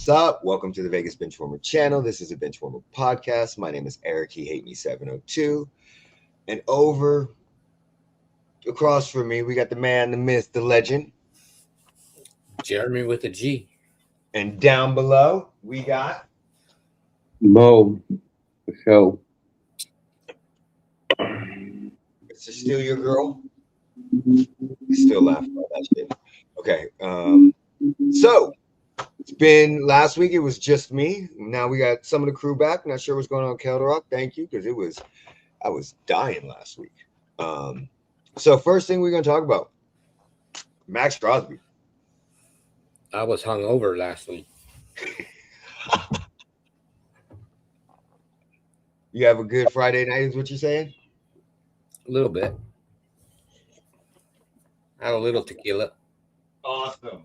What's up? Welcome to the Vegas Benchwarmer channel. This is a Benchwarmer Podcast. My name is Eric. He hate me 702. And over across from me, we got the man, the myth, the legend. Jeremy with a G. And down below, we got Mo, the show. It's Still Your Girl. I still laugh about that shit. Okay. So it's been last week. It was just me. Now we got some of the crew back. Not sure what's going on with Kettle Rock. Thank you, because I was dying last week. So first thing we're gonna talk about, Maxx Crosby. I was hungover last week. You have a good Friday night, is what you're saying? A little bit. I had a little tequila. Awesome.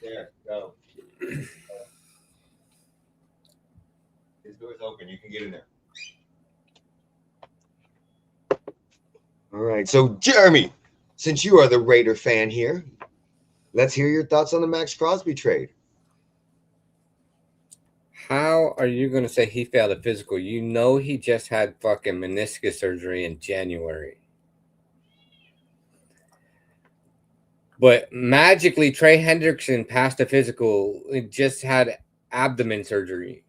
There, go. This door's open. You can get in there. All right. So, Jeremy, since you are the Raider fan here, let's hear your thoughts on the Maxx Crosby trade. How are you going to say he failed a physical? You know he just had fucking meniscus surgery in January. But magically, Trey Hendrickson passed a physical. It just had abdomen surgery.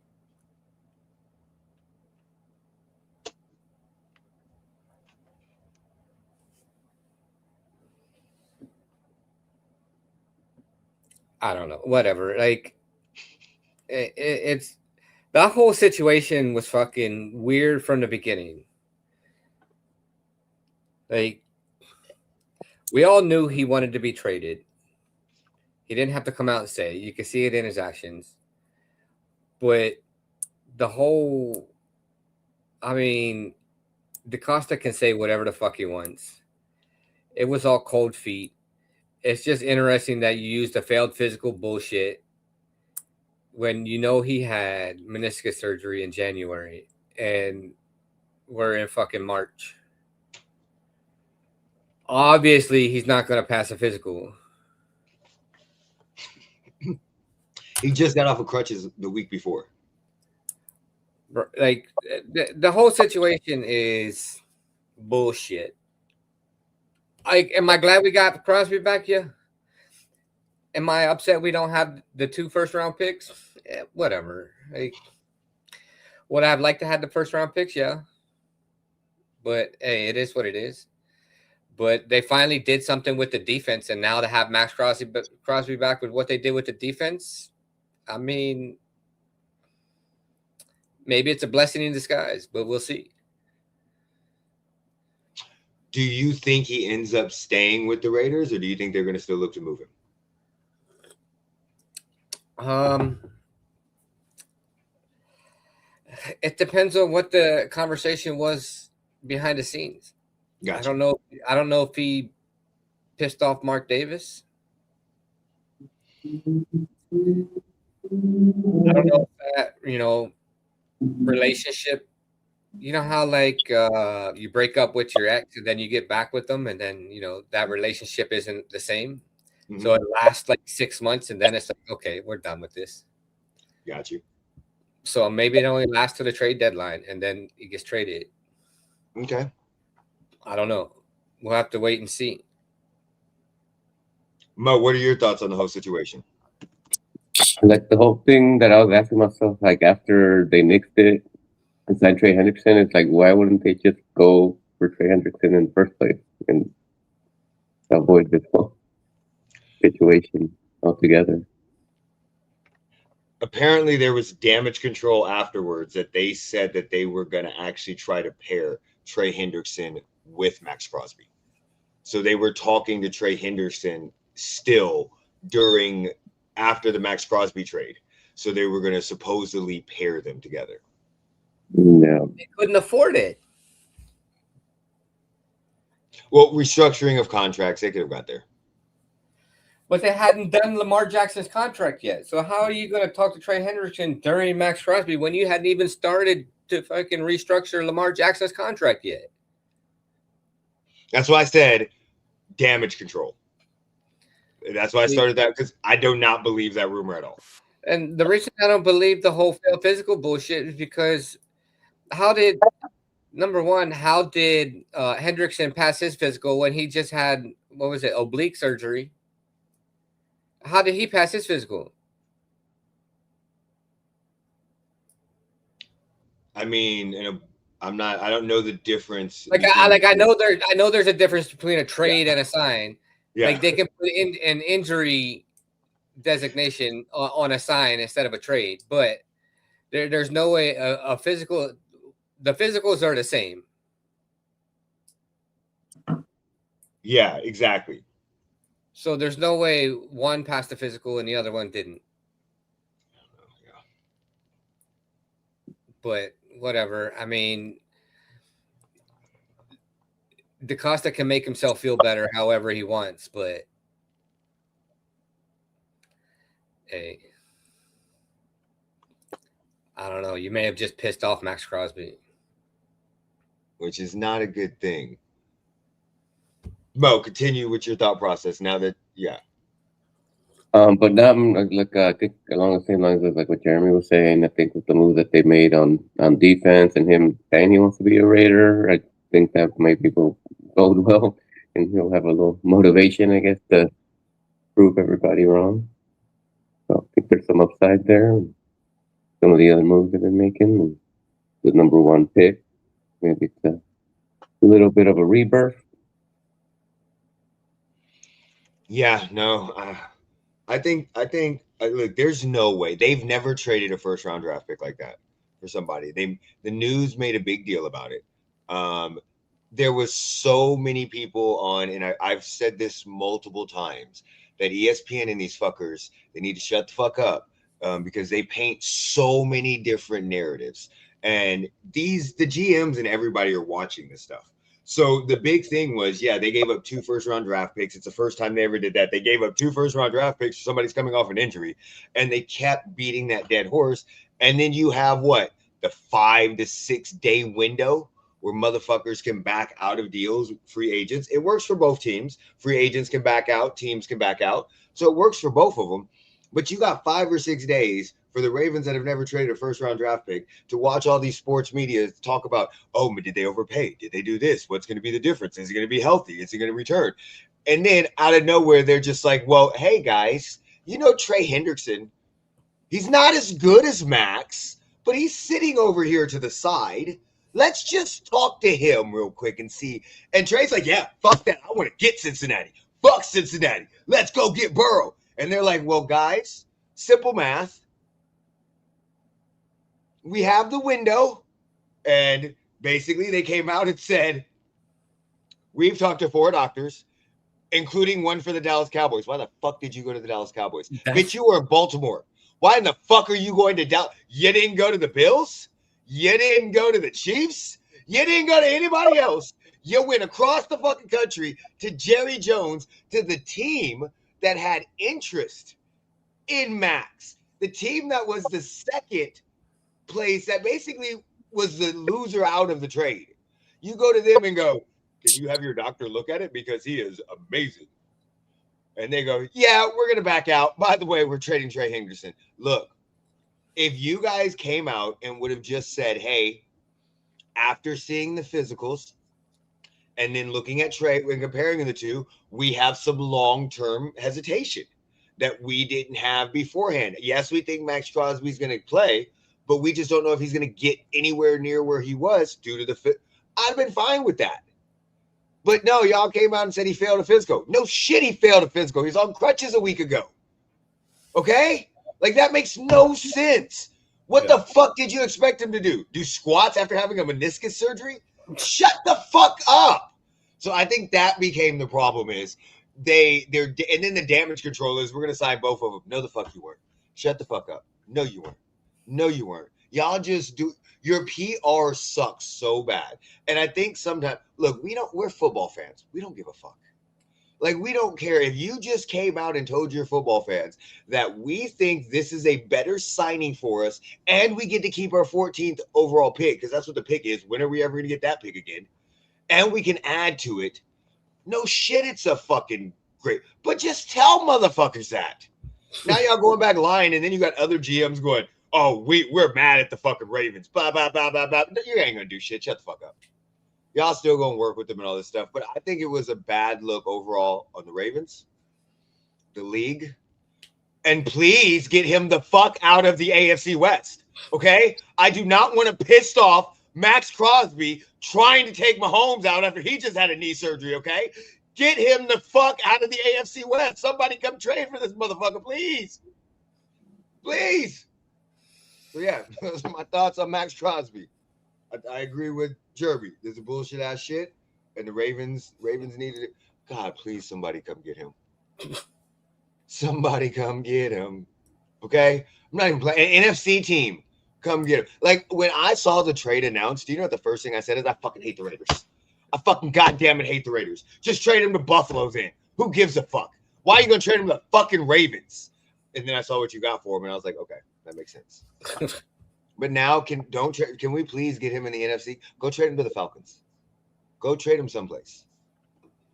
I don't know. Whatever. Like, it's that whole situation was fucking weird from the beginning. Like, we all knew he wanted to be traded. He didn't have to come out and say it. You can see it in his actions. But the whole, DaCosta can say whatever the fuck he wants. It was all cold feet. It's just interesting that you used the failed physical bullshit when you know he had meniscus surgery in January and we're in fucking March. Obviously, he's not going to pass a physical. He just got off of crutches the week before. Like, the whole situation is bullshit. Am I glad we got Crosby back? Yeah. Am I upset we don't have the 2 first-round picks? Yeah, whatever. Like, would I have liked to have the first-round picks? Yeah. But, hey, it is what it is. But they finally did something with the defense, and now to have Maxx Crosby back with what they did with the defense, I mean, maybe it's a blessing in disguise, but we'll see. Do you think he ends up staying with the Raiders, or do you think they're going to still look to move him? It depends on what the conversation was behind the scenes. Gotcha. I don't know if he pissed off Mark Davis. I don't know if that, relationship. You know how you break up with your ex and then you get back with them, and then that relationship isn't the same. Mm-hmm. So it lasts like 6 months, and then it's like, okay, we're done with this. Got you. So maybe it only lasts to the trade deadline, and then he gets traded. Okay. I don't know. We'll have to wait and see. Mo, what are your thoughts on the whole situation? Like, the whole thing that I was asking myself, like, after they nixed it and signed Trey Hendrickson, it's like, why wouldn't they just go for Trey Hendrickson in the first place and avoid this whole situation altogether? Apparently, there was damage control afterwards that they said that they were going to actually try to pair Trey Hendrickson with Maxx Crosby. So they were talking to Trey Hendrickson still after the Maxx Crosby trade. So they were going to supposedly pair them together. No. They couldn't afford it. Well, restructuring of contracts, they could have got there. But they hadn't done Lamar Jackson's contract yet. So how are you going to talk to Trey Hendrickson during Maxx Crosby when you hadn't even started to fucking restructure Lamar Jackson's contract yet? That's why I said damage control. That's why I started that, because I do not believe that rumor at all. And the reason I don't believe the whole failed physical bullshit is because number one, how did Hendrickson pass his physical when he just had, what was it, oblique surgery? How did he pass his physical? I mean, I don't know the difference. I know there's a difference between a trade and a sign. Yeah. Like they can put in an injury designation on a sign instead of a trade, but there's no way a physical. The physicals are the same. Yeah, exactly. So there's no way one passed the physical and the other one didn't. Yeah. But whatever. I mean, DaCosta can make himself feel better however he wants, but hey, I don't know. You may have just pissed off Maxx Crosby, which is not a good thing. Mo, continue with your thought process now that, yeah. But now I think along the same lines as like what Jeremy was saying. I think with the move that they made on defense and him saying he wants to be a Raider, I think that maybe will bode well, and he'll have a little motivation, I guess, to prove everybody wrong. So I think there's some upside there. Some of the other moves they've been making, the number one pick, maybe it's a little bit of a rebirth. Yeah, no, I think look, there's no way. They've never traded a first round draft pick like that for somebody. The news made a big deal about it. There was so many people on, and I've said this multiple times, that ESPN and these fuckers, they need to shut the fuck up because they paint so many different narratives. And the GMs and everybody are watching this stuff. So the big thing was, yeah, they gave up 2 first-round draft picks. It's the first time they ever did that. They gave up 2 first-round draft picks for somebody's coming off an injury, and they kept beating that dead horse. And then you have what? The 5 to 6 day window where motherfuckers can back out of deals, free agents. It works for both teams. Free agents can back out, teams can back out. So it works for both of them. But you got 5 or 6 days for the Ravens that have never traded a first-round draft pick to watch all these sports media talk about, oh, but did they overpay? Did they do this? What's going to be the difference? Is he going to be healthy? Is he going to return? And then out of nowhere, they're just like, well, hey, guys, you know Trey Hendrickson, he's not as good as Maxx, but he's sitting over here to the side. Let's just talk to him real quick and see. And Trey's like, yeah, fuck that. I want to get Cincinnati. Fuck Cincinnati. Let's go get Burrow. And they're like, well, guys, simple math. We have the window. And basically they came out and said, we've talked to 4 doctors, including one for the Dallas Cowboys. Why the fuck did you go to the Dallas Cowboys? Bitch, you were in Baltimore. Why in the fuck are you going to Dallas? You didn't go to the Bills? You didn't go to the Chiefs? You didn't go to anybody else. You went across the fucking country to Jerry Jones, to the team that had interest in Maxx. The team that was the second place, that basically was the loser out of the trade. You go to them and go, can you have your doctor look at it? Because he is amazing. And they go, yeah, we're going to back out. By the way, we're trading Trey Hendrickson. Look, if you guys came out and would have just said, hey, after seeing the physicals and then looking at Trey and comparing the two, we have some long-term hesitation that we didn't have beforehand. Yes, we think Maxx Crosby's going to play, but we just don't know if he's going to get anywhere near where he was due to the fit. I'd have been fine with that. But no, y'all came out and said he failed a physical. No shit, he failed a physical. He's on crutches a week ago. Okay? Like, that makes no sense. What the fuck did you expect him to do? Do squats after having a meniscus surgery? Shut the fuck up. So I think that became the problem is and then the damage control is we're going to sign both of them. No, the fuck you weren't. Shut the fuck up. No, you weren't. No, you weren't. Y'all just do. Your PR sucks so bad. And I think sometimes, look, we're football fans. We don't give a fuck. Like, we don't care if you just came out and told your football fans that we think this is a better signing for us and we get to keep our 14th overall pick, because that's what the pick is. When are we ever going to get that pick again? And we can add to it. No shit, it's a fucking great. But just tell motherfuckers that. Now y'all going back lying, and then you got other GMs going, "Oh, we're mad at the fucking Ravens." Blah blah blah blah blah. You ain't gonna do shit. Shut the fuck up. Y'all still gonna work with them and all this stuff, but I think it was a bad look overall on the Ravens, the league, and please get him the fuck out of the AFC West. Okay, I do not want to piss off Maxx Crosby trying to take Mahomes out after he just had a knee surgery. Okay, get him the fuck out of the AFC West. Somebody come trade for this motherfucker, please, please. So yeah, those are my thoughts on Maxx Crosby. I agree with Jerby. This is bullshit ass shit, and the Ravens needed it. God, please, somebody come get him. Somebody come get him. Okay, I'm not even playing. An NFC team, come get him. Like when I saw the trade announced, do you know what the first thing I said is I fucking hate the Raiders. I fucking goddamn it hate the Raiders. Just trade him to Buffalo then. Who gives a fuck? Why are you gonna trade him to the fucking Ravens? And then I saw what you got for him, and I was like, okay, that makes sense. But now, can we please get him in the NFC? Go trade him to the Falcons. Go trade him someplace.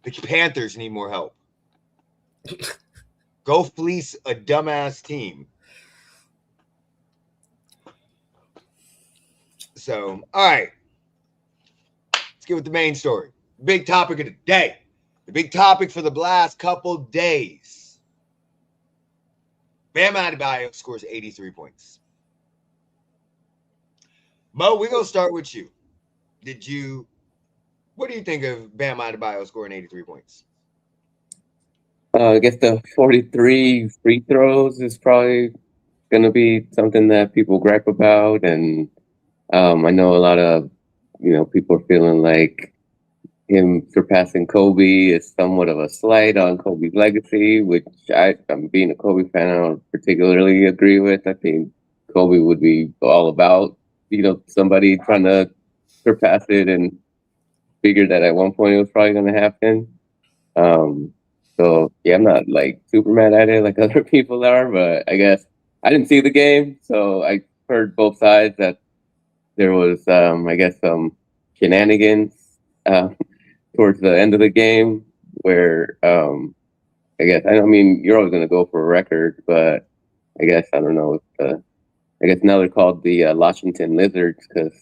The Panthers need more help. Go fleece a dumbass team. So, all right. Let's get with the main story. Big topic of the day. The big topic for the last couple days. Bam Adebayo scores 83 points. Mo, we're going to start with you. What do you think of Bam Adebayo scoring 83 points? I guess the 43 free throws is probably going to be something that people gripe about. And I know a lot of, people are feeling like him surpassing Kobe is somewhat of a slight on Kobe's legacy, which I'm being a Kobe fan, I don't particularly agree with. I think Kobe would be all about somebody trying to surpass it, and figured that at one point it was probably going to happen. So yeah, I'm not like super mad at it like other people are, but I guess I didn't see the game, so I heard both sides that there was, I guess, some shenanigans towards the end of the game where, I guess, you're always going to go for a record, but I guess, I don't know, I guess now they're called the Washington Lizards because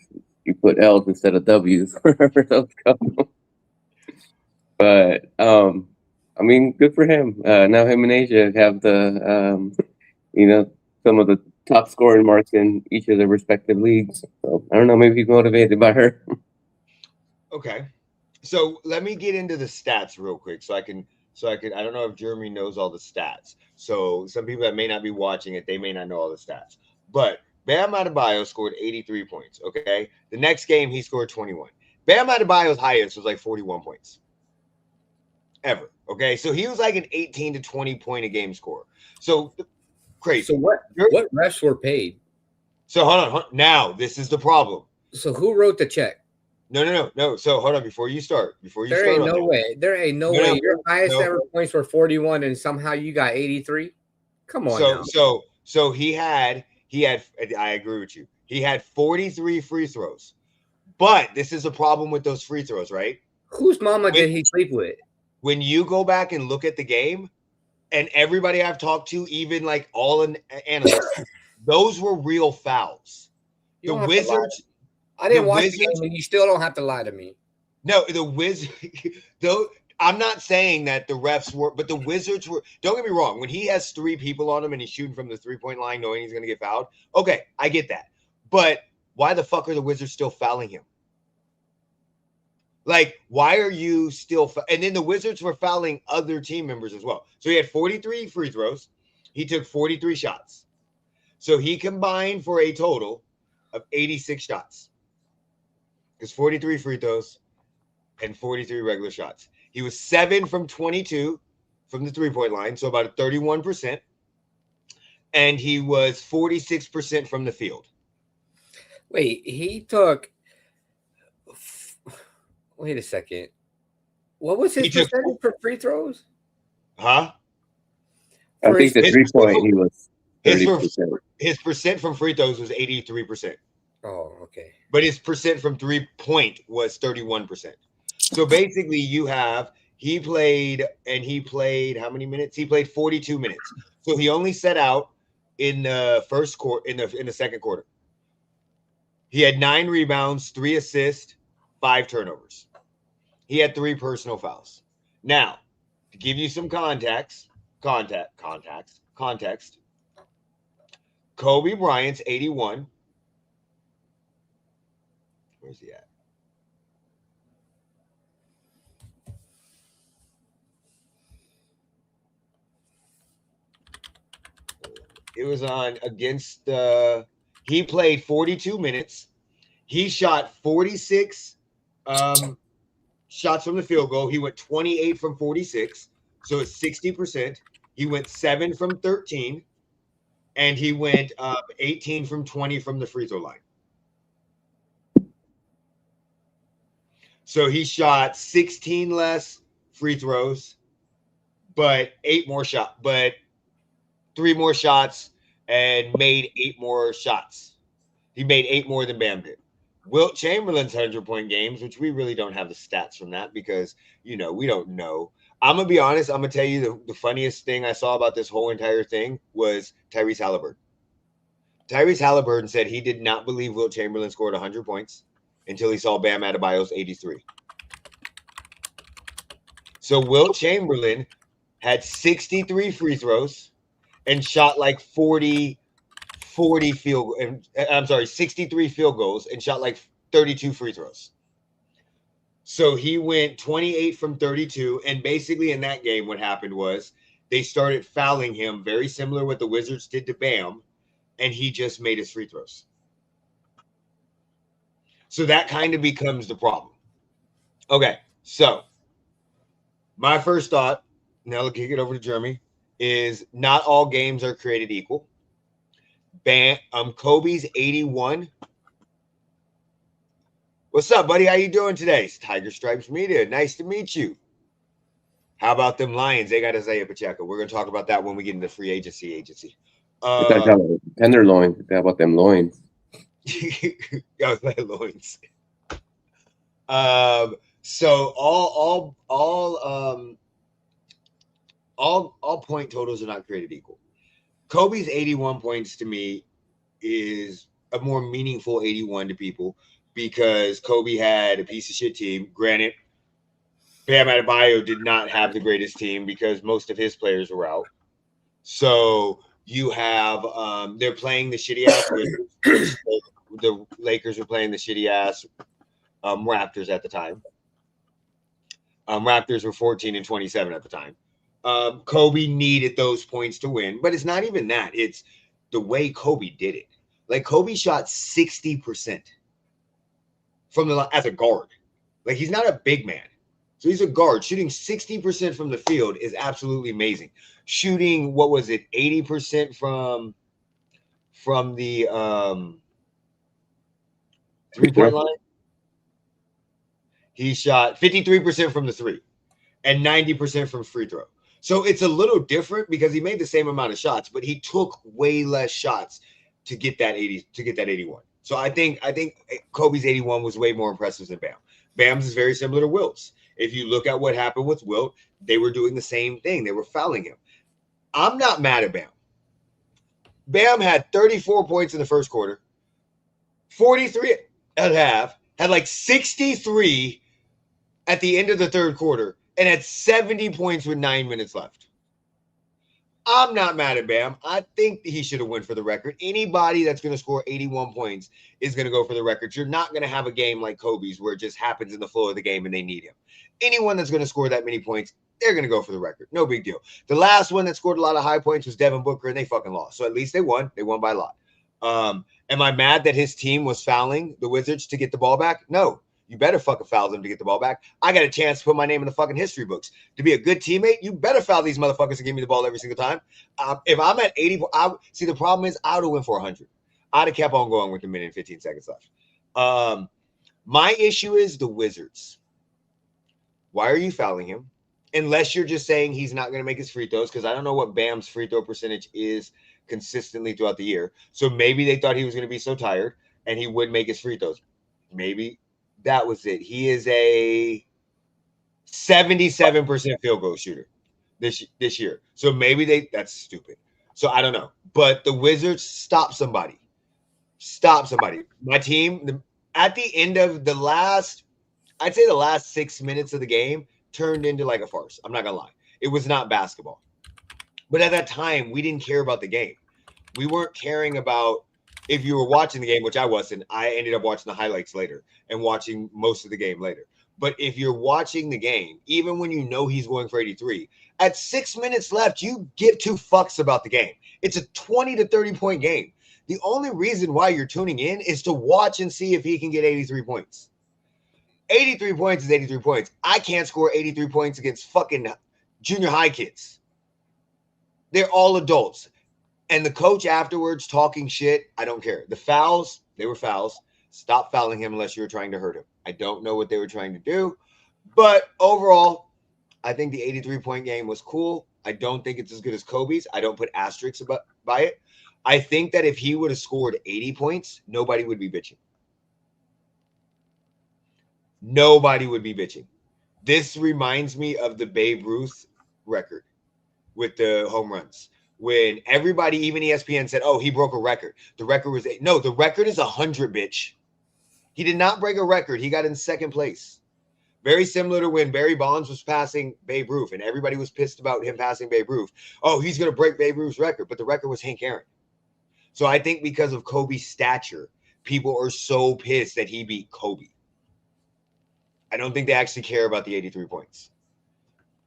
you put L's instead of W's wherever those go. But, good for him. Now him and Asia have the, some of the top scoring marks in each of their respective leagues. So I don't know, maybe he's motivated by her. Okay. So let me get into the stats real quick so I can, I don't know if Jeremy knows all the stats. So some people that may not be watching it, they may not know all the stats. But Bam Adebayo scored 83 points, okay? The next game, he scored 21. Bam Adebayo's highest was like 41 points. Ever, okay? So he was like an 18 to 20 point a game scorer. So crazy. So what refs were paid? So hold on. Now, this is the problem. So who wrote the check? No. So hold on, before you start. There ain't no way. Your highest ever points were 41 and somehow you got 83? Come on. So he had, I agree with you. He had 43 free throws. But this is a problem with those free throws, right? Whose mama did he sleep with? When you go back and look at the game, and everybody I've talked to, even like all analysts, those were real fouls. The Wizards. I didn't watch the game, and you still don't have to lie to me. No, the Wizards. Though I'm not saying that the refs were, but the Wizards were. Don't get me wrong. When he has three people on him and he's shooting from the 3-point line, knowing he's going to get fouled, okay, I get that. But why the fuck are the Wizards still fouling him? Like, why are you still? And then the Wizards were fouling other team members as well. So he had 43 free throws. He took 43 shots. So he combined for a total of 86 shots. Because 43 free throws and 43 regular shots. He was 7 from 22 from the 3-point line, so about a 31%. And he was 46% from the field. Wait, he took. Wait a second. What was his percentage for free throws? Huh? I think the 3-point he was 30%. His percent from free throws was 83%. Oh, okay. But his percent from 3-point was 31%. So basically he played how many minutes? He played 42 minutes. So he only set out in the first quarter, in the second quarter. He had 9 rebounds, 3 assists, 5 turnovers. He had 3 personal fouls. Now, to give you some context, Kobe Bryant's 81. Where's he at? It was on against he played 42 minutes. He shot 46 shots from the field goal. He went 28 from 46, so it's 60%. He went 7 from 13, and he went 18 from 20 from the free throw line. So he shot 16 less free throws, but 3 more shots and made 8 more shots. He made 8 more than Bam did. Wilt Chamberlain's 100-point games, which we really don't have the stats from that because, we don't know. I'm going to be honest. I'm going to tell you the funniest thing I saw about this whole entire thing was Tyrese Halliburton. Tyrese Halliburton said he did not believe Wilt Chamberlain scored 100 points until he saw Bam Adebayo's 83. So Wilt Chamberlain had 63 free throws and shot like 63 field goals and shot like 32 free throws. So he went 28 from 32. And basically in that game, what happened was they started fouling him, very similar to what the Wizards did to Bam, and he just made his free throws. So that kind of becomes the problem. Okay, so my first thought, now I'll kick it over to Jeremy, is not all games are created equal. Kobe's 81. What's up, buddy? How you doing today? It's Tiger Stripes Media. Nice to meet you. How about them Lions? They got Isaiah Pacheco. We're going to talk about that when we get into free agency. Tenderloin. How about them loins? Loins. So all point totals are not created equal. Kobe's 81 points to me is a more meaningful 81 to people because Kobe had a piece of shit team. Granted, Bam Adebayo did not have the greatest team because most of his players were out. So you have they're playing the shitty ass Wizards. The Lakers were playing the shitty ass Raptors at the time. Raptors were 14 and 27 at the time. Kobe needed those points to win, but it's not even that. It's the way Kobe did it. Like Kobe shot 60% from the as a guard. Like he's not a big man, so he's a guard. Shooting 60% from the field is absolutely amazing. Shooting 80% from the 3-point line. He shot 53% from the 3 and 90% from free throw. So it's a little different because he made the same amount of shots, but he took way less shots to get that 81. So I think Kobe's 81 was way more impressive than Bam. Bam's is very similar to Wilt's. If you look at what happened with Wilt, they were doing the same thing. They were fouling him. I'm not mad at Bam. Bam had 34 points in the first quarter, 43 at half, had like 63 at the end of the third quarter, and had 70 points with 9 minutes left. I'm not mad at Bam. I think he should have went for the record. Anybody that's going to score 81 points is going to go for the record. You're not going to have a game like Kobe's where it just happens in the flow of the game and they need him. Anyone that's going to score that many points, they're going to go for the record. No big deal. The last one that scored a lot of high points was Devin Booker, and they fucking lost. So at least they won. They won by a lot. Am I mad that his team was fouling the Wizards to get the ball back? No. You better fucking foul them to get the ball back. I got a chance to put my name in the fucking history books. To be a good teammate, you better foul these motherfuckers to give me the ball every single time. If I'm at 80, see, the problem is I would have went for 100. I'd have kept on going with a minute and 15 seconds left. My issue is the Wizards. Why are you fouling him? Unless you're just saying he's not going to make his free throws, because I don't know what Bam's free throw percentage is consistently throughout the year. So maybe they thought he was going to be so tired and he wouldn't make his free throws. Maybe that was it. He is a 77% field goal shooter this year. So maybe that's stupid. So I don't know. But the Wizards stop somebody. Stop somebody. My team, at the end of the last 6 minutes of the game turned into like a farce. I'm not going to lie. It was not basketball. But at that time, we didn't care about the game. We weren't caring about if you were watching the game, which I wasn't. I ended up watching the highlights later and watching most of the game later. But if you're watching the game, even when you know he's going for 83, at 6 minutes left, you give two fucks about the game. It's a 20 to 30 point game. The only reason why you're tuning in is to watch and see if he can get 83 points. 83 points is 83 points. I can't score 83 points against fucking junior high kids. They're all adults. And the coach afterwards talking shit, I don't care. The fouls, they were fouls. Stop fouling him unless you were trying to hurt him. I don't know what they were trying to do. But overall, I think the 83-point game was cool. I don't think it's as good as Kobe's. I don't put asterisks by it. I think that if he would have scored 80 points, nobody would be bitching. Nobody would be bitching. This reminds me of the Babe Ruth record with the home runs. When everybody, even ESPN, said, oh, he broke a record. The record was 8. No, the record is 100, bitch. He did not break a record. He got in second place. Very similar to when Barry Bonds was passing Babe Ruth, and everybody was pissed about him passing Babe Ruth. Oh, he's going to break Babe Ruth's record, but the record was Hank Aaron. So I think because of Kobe's stature, people are so pissed that he beat Kobe. I don't think they actually care about the 83 points.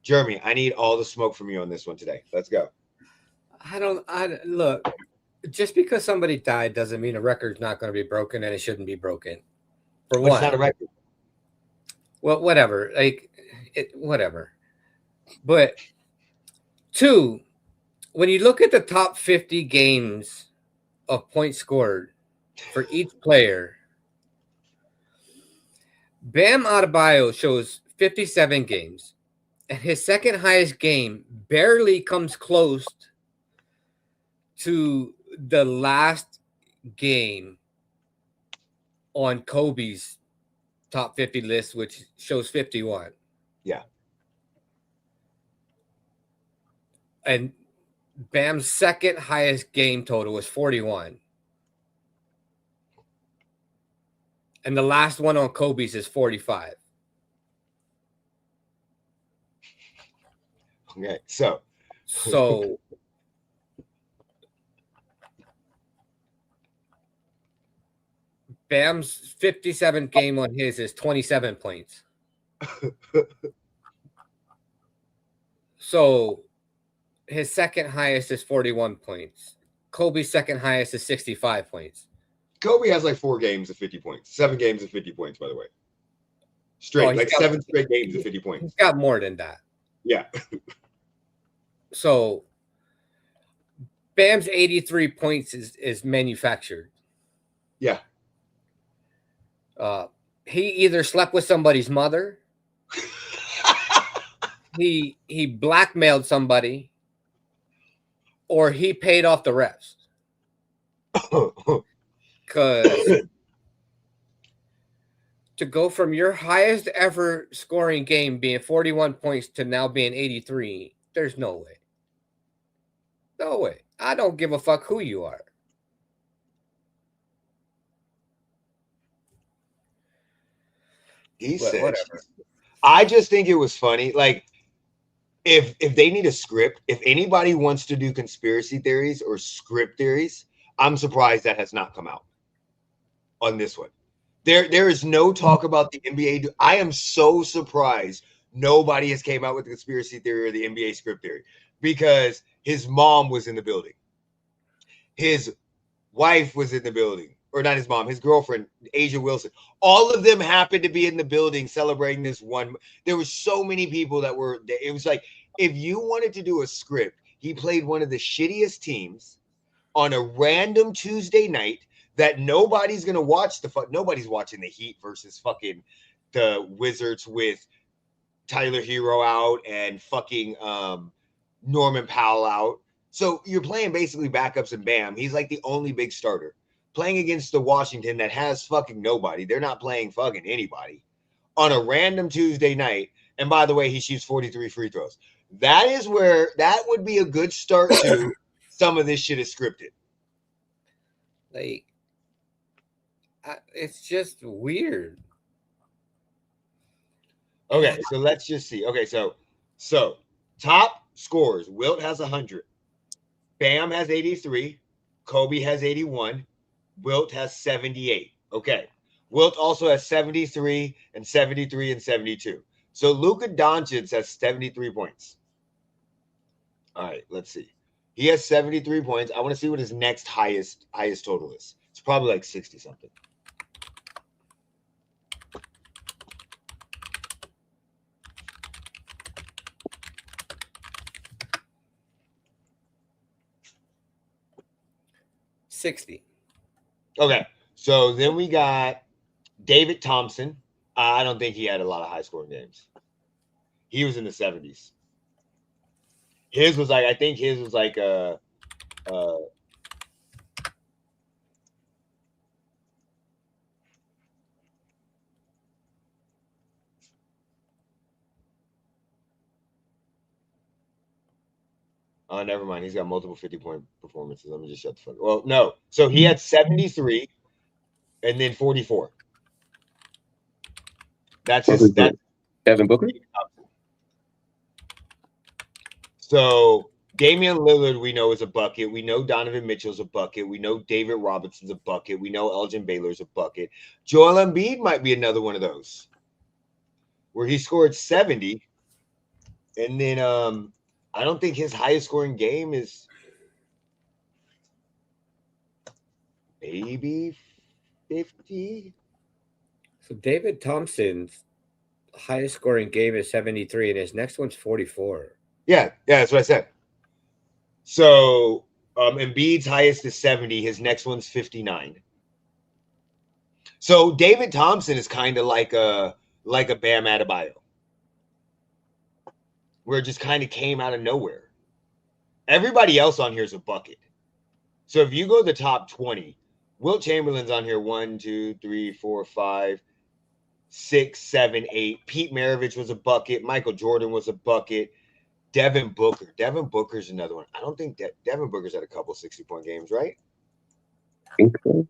Jeremy, I need all the smoke from you on this one today. Let's go. Look, just because somebody died doesn't mean a record's not going to be broken, and it shouldn't be broken. For one, it's not a record. Well, whatever. Whatever. But two, when you look at the top 50 games of points scored for each player, Bam Adebayo shows 57 games, and his second highest game barely comes close to the last game on Kobe's top 50 list, which shows 51. Yeah. And Bam's second highest game total was 41. And the last one on Kobe's is 45. Okay, so Bam's 57th game on his is 27 points. So his second highest is 41 points. Kobe's second highest is 65 points. Kobe has like 4 games of 50 points. 7 games of 50 points, by the way. Straight, like 7 straight games of 50 points. He's got more than that. Yeah. So Bam's 83 points is manufactured. Yeah. He either slept with somebody's mother, he blackmailed somebody, or he paid off the refs. Because to go from your highest ever scoring game being 41 points to now being 83, there's no way. No way. I don't give a fuck who you are. He said, whatever. I just think it was funny. Like, if they need a script, if anybody wants to do conspiracy theories or script theories, I'm surprised that has not come out on this one. There is no talk about the NBA. I am so surprised nobody has came out with the conspiracy theory or the NBA script theory, because his mom was in the building. His wife was in the building. Or not his mom, his girlfriend, Asia Wilson. All of them happened to be in the building celebrating this one. There were so many people that were there. It was like, if you wanted to do a script, he played one of the shittiest teams on a random Tuesday night that nobody's going to watch. Nobody's watching the Heat versus fucking the Wizards with Tyler Hero out and fucking Norman Powell out. So you're playing basically backups and Bam. He's like the only big starter. Playing against the Washington that has fucking nobody. They're not playing fucking anybody on a random Tuesday night. And by the way, he shoots 43 free throws. That is where that would be a good start to some of this shit is scripted. Like, it's just weird. Okay, so let's just see. Okay, so top scores. Wilt has 100. Bam has 83. Kobe has 81. Wilt has 78. Okay. Wilt also has 73 and 73 and 72. So Luka Doncic has 73 points. All right, let's see. He has 73 points. I want to see what his next highest total is. It's probably like 60 something. $60. Okay, so then we got David Thompson. I don't think he had a lot of high scoring games. He was in the 70s. His was like, I think his was like oh, never mind. He's got multiple 50-point performances. Let me just shut the fuck up. Well, no. So he had 73 and then 44. That's his. That's Devin Booker. So Damian Lillard, we know, is a bucket. We know Donovan Mitchell's a bucket. We know David Robinson's a bucket. We know Elgin Baylor's a bucket. Joel Embiid might be another one of those where he scored 70. And then I don't think his highest scoring game is maybe 50. So David Thompson's highest scoring game is 73, and his next one's 44. Yeah, that's what I said. So Embiid's highest is 70. His next one's 59. So David Thompson is kind of like a Bam Adebayo, where it just kind of came out of nowhere. Everybody else on here is a bucket. So if you go to the top 20, Wilt Chamberlain's on here 1, 2, 3, 4, 5, 6, 7, 8. Pete Maravich was a bucket. Michael Jordan was a bucket. Devin Booker. Devin Booker's another one. I don't think that Devin Booker's had a couple 60-point games, right? I think so.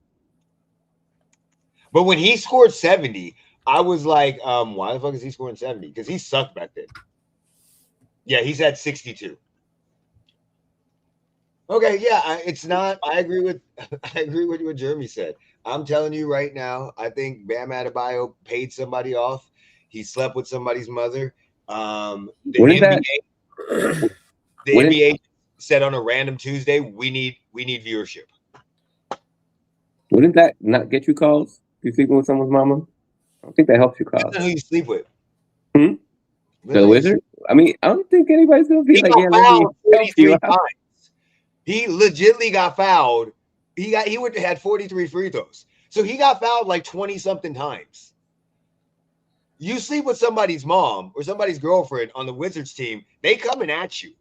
But when he scored 70, I was like, why the fuck is he scoring 70? Because he sucked back then. Yeah, he's had 62. Okay, yeah, it's not. I agree with what Jeremy said. I'm telling you right now, I think Bam Adebayo paid somebody off. He slept with somebody's mother. The NBA said on a random Tuesday, we need viewership. Wouldn't that not get you calls? You sleeping with someone's mama? I don't think that helps you calls. That's who you sleep with. The Wizard? I mean, I don't think anybody's gonna be like, yeah, let me help you out. He legitimately got fouled. He would have had 43 free throws. So he got fouled like 20-something times. You sleep with somebody's mom or somebody's girlfriend on the Wizards team, they coming at you.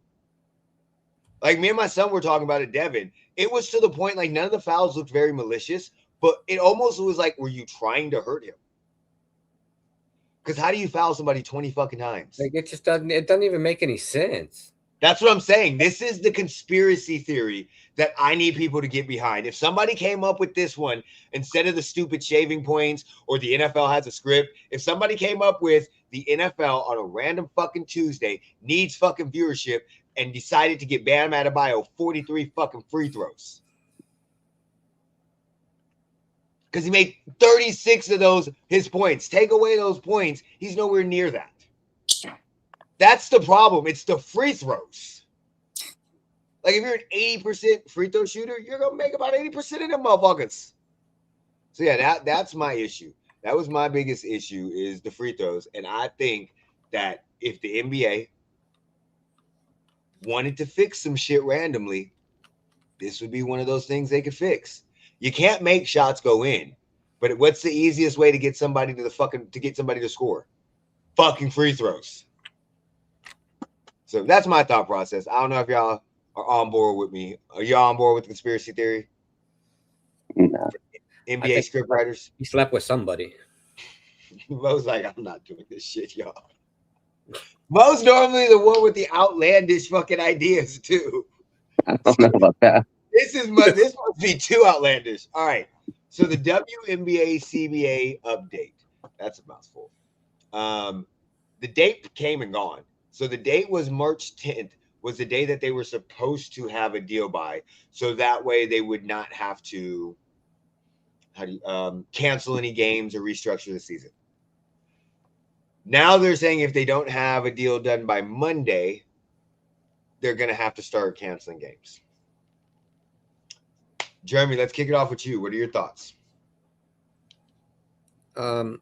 Like me and my son were talking about it, Devin. It was to the point like none of the fouls looked very malicious, but it almost was like, were you trying to hurt him? Because how do you foul somebody 20 fucking times? Like it doesn't even make any sense. That's what I'm saying. This is the conspiracy theory that I need people to get behind. If somebody came up with this one instead of the stupid shaving points or the NFL has a script, if somebody came up with the NFL on a random fucking Tuesday needs fucking viewership and decided to get Bam Adebayo 43 fucking free throws because he made 36 of those his points. Take away those points, he's nowhere near that. That's the problem. It's the free throws. Like if you're an 80% free throw shooter, you're gonna make about 80% of them motherfuckers. So yeah, that's my issue. That was my biggest issue is the free throws. And I think that if the NBA wanted to fix some shit randomly, this would be one of those things they could fix. You can't make shots go in, but what's the easiest way to get somebody to score? Fucking free throws. So that's my thought process. I don't know if y'all are on board with me. Are y'all on board with the conspiracy theory? No. NBA script writers? He slept with somebody. Mo's like, I'm not doing this shit, y'all. Mo's normally the one with the outlandish fucking ideas, too. I don't know about that. This must be too outlandish. All right. So the WNBA CBA update. That's a mouthful. The date came and gone. So the date was March 10th, was the day that they were supposed to have a deal by. So that way they would not have to cancel any games or restructure the season. Now they're saying if they don't have a deal done by Monday, they're going to have to start canceling games. Jeremy, let's kick it off with you. What are your thoughts? I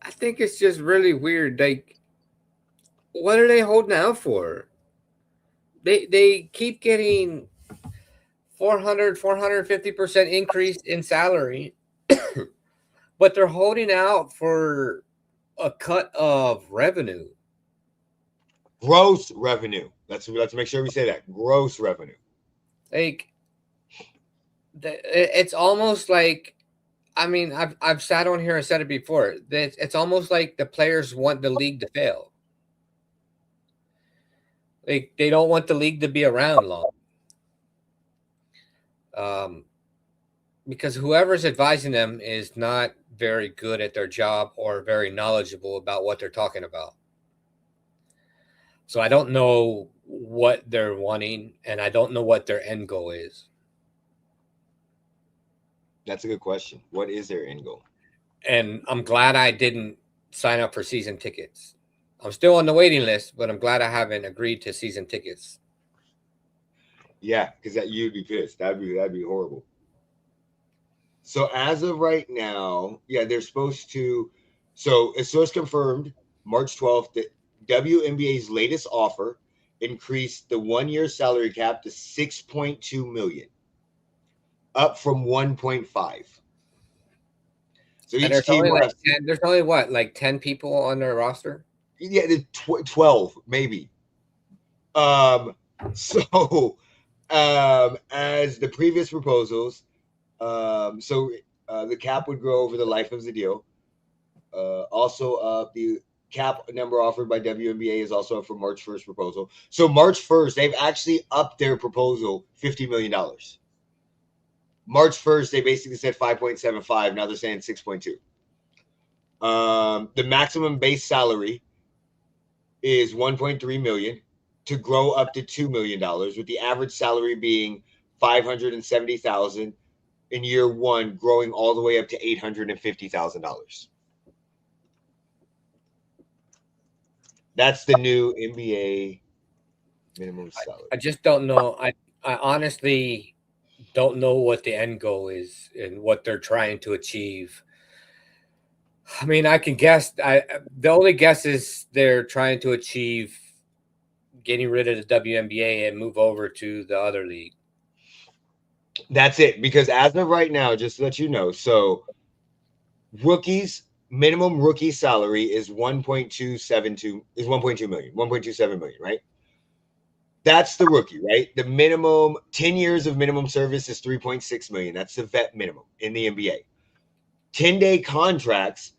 think it's just really weird. Like, what are they holding out for? They keep getting 450% increase in salary, but they're holding out for a cut of revenue. Gross revenue. Let's make sure we say that. Gross revenue. Like, it's almost like, I mean, I've sat on here and said it before. It's almost like the players want the league to fail. Like, they don't want the league to be around long. Because whoever's advising them is not very good at their job or very knowledgeable about what they're talking about. So I don't know what they're wanting, and I don't know what their end goal is. That's a good question. What is their end goal? And I'm glad I didn't sign up for season tickets. I'm still on the waiting list, but I'm glad I haven't agreed to season tickets. Yeah, because you'd be pissed. That'd be horrible. So as of right now, yeah, they're supposed to. So it's just confirmed March 12th that WNBA's latest offer increased the 1-year salary cap to $6.2 million, up from 1.5. So And each team will have. there's only what, like 10 people on their roster? Yeah, 12 maybe. So as the previous proposals, the cap would grow over the life of the deal. Also, the cap number offered by WNBA is also up for March 1st proposal. So March 1st, they've actually upped their proposal $50 million. March 1st, they basically said 5.75. Now they're saying 6.2. The maximum base salary is 1.3 million to grow up to $2 million, with the average salary being 570,000 in year one, growing all the way up to $850,000. That's the new NBA minimum salary. I just don't know. I honestly don't know what the end goal is and what they're trying to achieve. I mean, I can guess. The only guess is they're trying to achieve getting rid of the WNBA and move over to the other league. That's it. Because as of right now, just to let you know, so rookies minimum rookie salary is 1.272 is 1.2 million, 1.27 million, right? That's the rookie, right? The minimum 10 years of minimum service is 3.6 million. That's the vet minimum in the NBA. 10-day contracts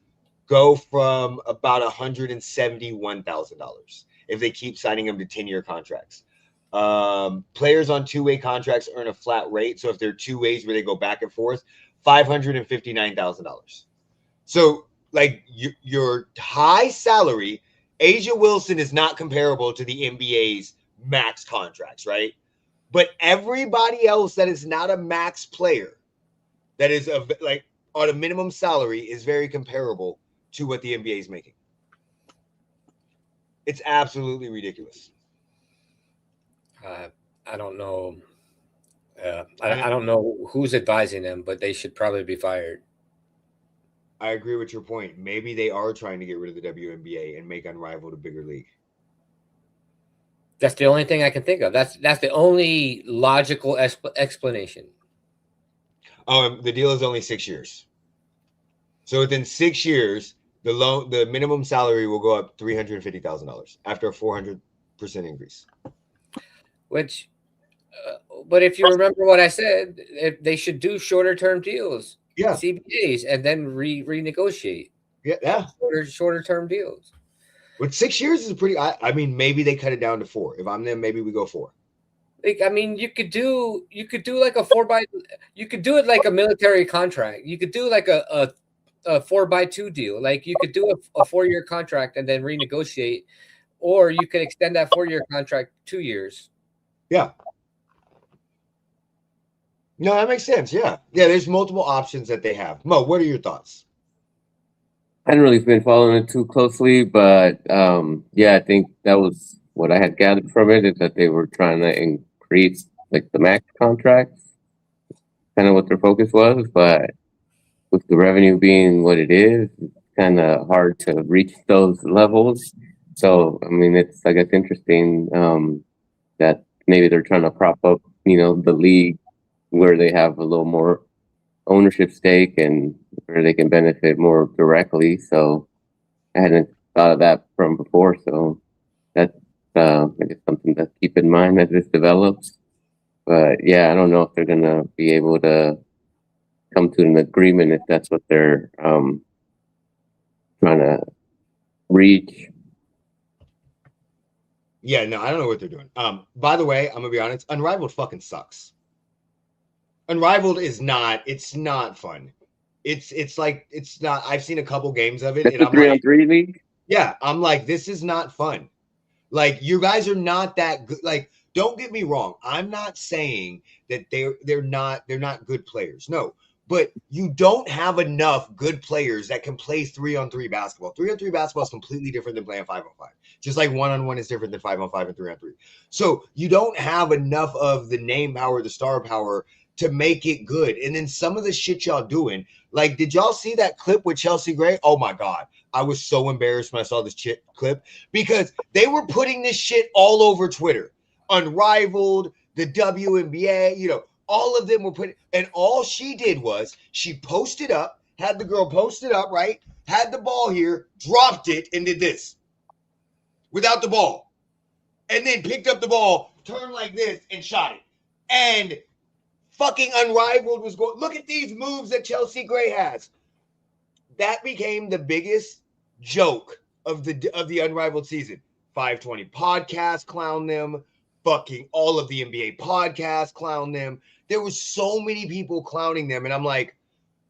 go from about $171,000 if they keep signing them to 10-year contracts. Players on two-way contracts earn a flat rate. So if they're two ways where they go back and forth, $559,000. So like your high salary, Asia Wilson is not comparable to the NBA's max contracts, right? But everybody else that is not a max player, that is like on a minimum salary, is very comparable to what the NBA is making. It's absolutely ridiculous. I don't know. I don't know who's advising them, but they should probably be fired. I agree with your point. Maybe they are trying to get rid of the WNBA and make Unrivaled a bigger league. That's the only thing I can think of. That's the only logical explanation. The deal is only 6 years. So within 6 years, the minimum salary will go up $350,000 after a 400% increase. Which, but if you remember what I said, they should do shorter term deals, yeah, CBAs, and then renegotiate. Yeah, shorter term deals. But 6 years is pretty. I mean, maybe they cut it down to 4. If I'm them, maybe we go 4. Like, I mean, you could do like a 4x. You could do it like a military contract. You could do like a 4x2 deal. Like you could do a 4-year contract and then renegotiate, or you could extend that 4-year contract 2 years. Yeah. No, that makes sense. Yeah. There's multiple options that they have. Mo, what are your thoughts? I hadn't really been following it too closely, but I think that was what I had gathered from it, is that they were trying to increase like the max contracts, kind of what their focus was. But with the revenue being what it is, it's kind of hard to reach those levels. So I mean, it's I guess interesting that maybe they're trying to prop up, the league where they have a little more ownership stake and where they can benefit more directly. So I hadn't thought of that from before. So that's I guess something to keep in mind as this develops. But I don't know if they're gonna be able to come to an agreement if that's what they're trying to reach. Yeah, no, I don't know what they're doing. By the way, I'm gonna be honest, Unrivaled fucking sucks. Unrivaled is not, it's not fun. It's like, it's not, I've seen a couple games of it. It's a 3-on-3 league? Yeah, I'm like, this is not fun. Like, you guys are not that good. Like, don't get me wrong. I'm not saying that they're not good players. No, but you don't have enough good players that can play 3-on-3 basketball. 3-on-3 basketball is completely different than playing 5-on-5. Just like 1-on-1 is different than 5-on-5 and 3-on-3. So you don't have enough of the name power, the star power to make it good. And then some of the shit y'all doing, like, did y'all see that clip with Chelsea Gray? Oh my God. I was so embarrassed when I saw this clip because they were putting this shit all over Twitter. Unrivaled, the WNBA, all of them were putting, and all she did was she posted up, had the girl posted up, right? Had the ball here, dropped it, and did this without the ball. And then picked up the ball, turned like this, and shot it. And fucking Unrivaled was going, look at these moves that Chelsea Gray has. That became the biggest joke of the Unrivaled season. 520 podcast clown them. Fucking all of the NBA podcasts clown them. There was so many people clowning them. And I'm like,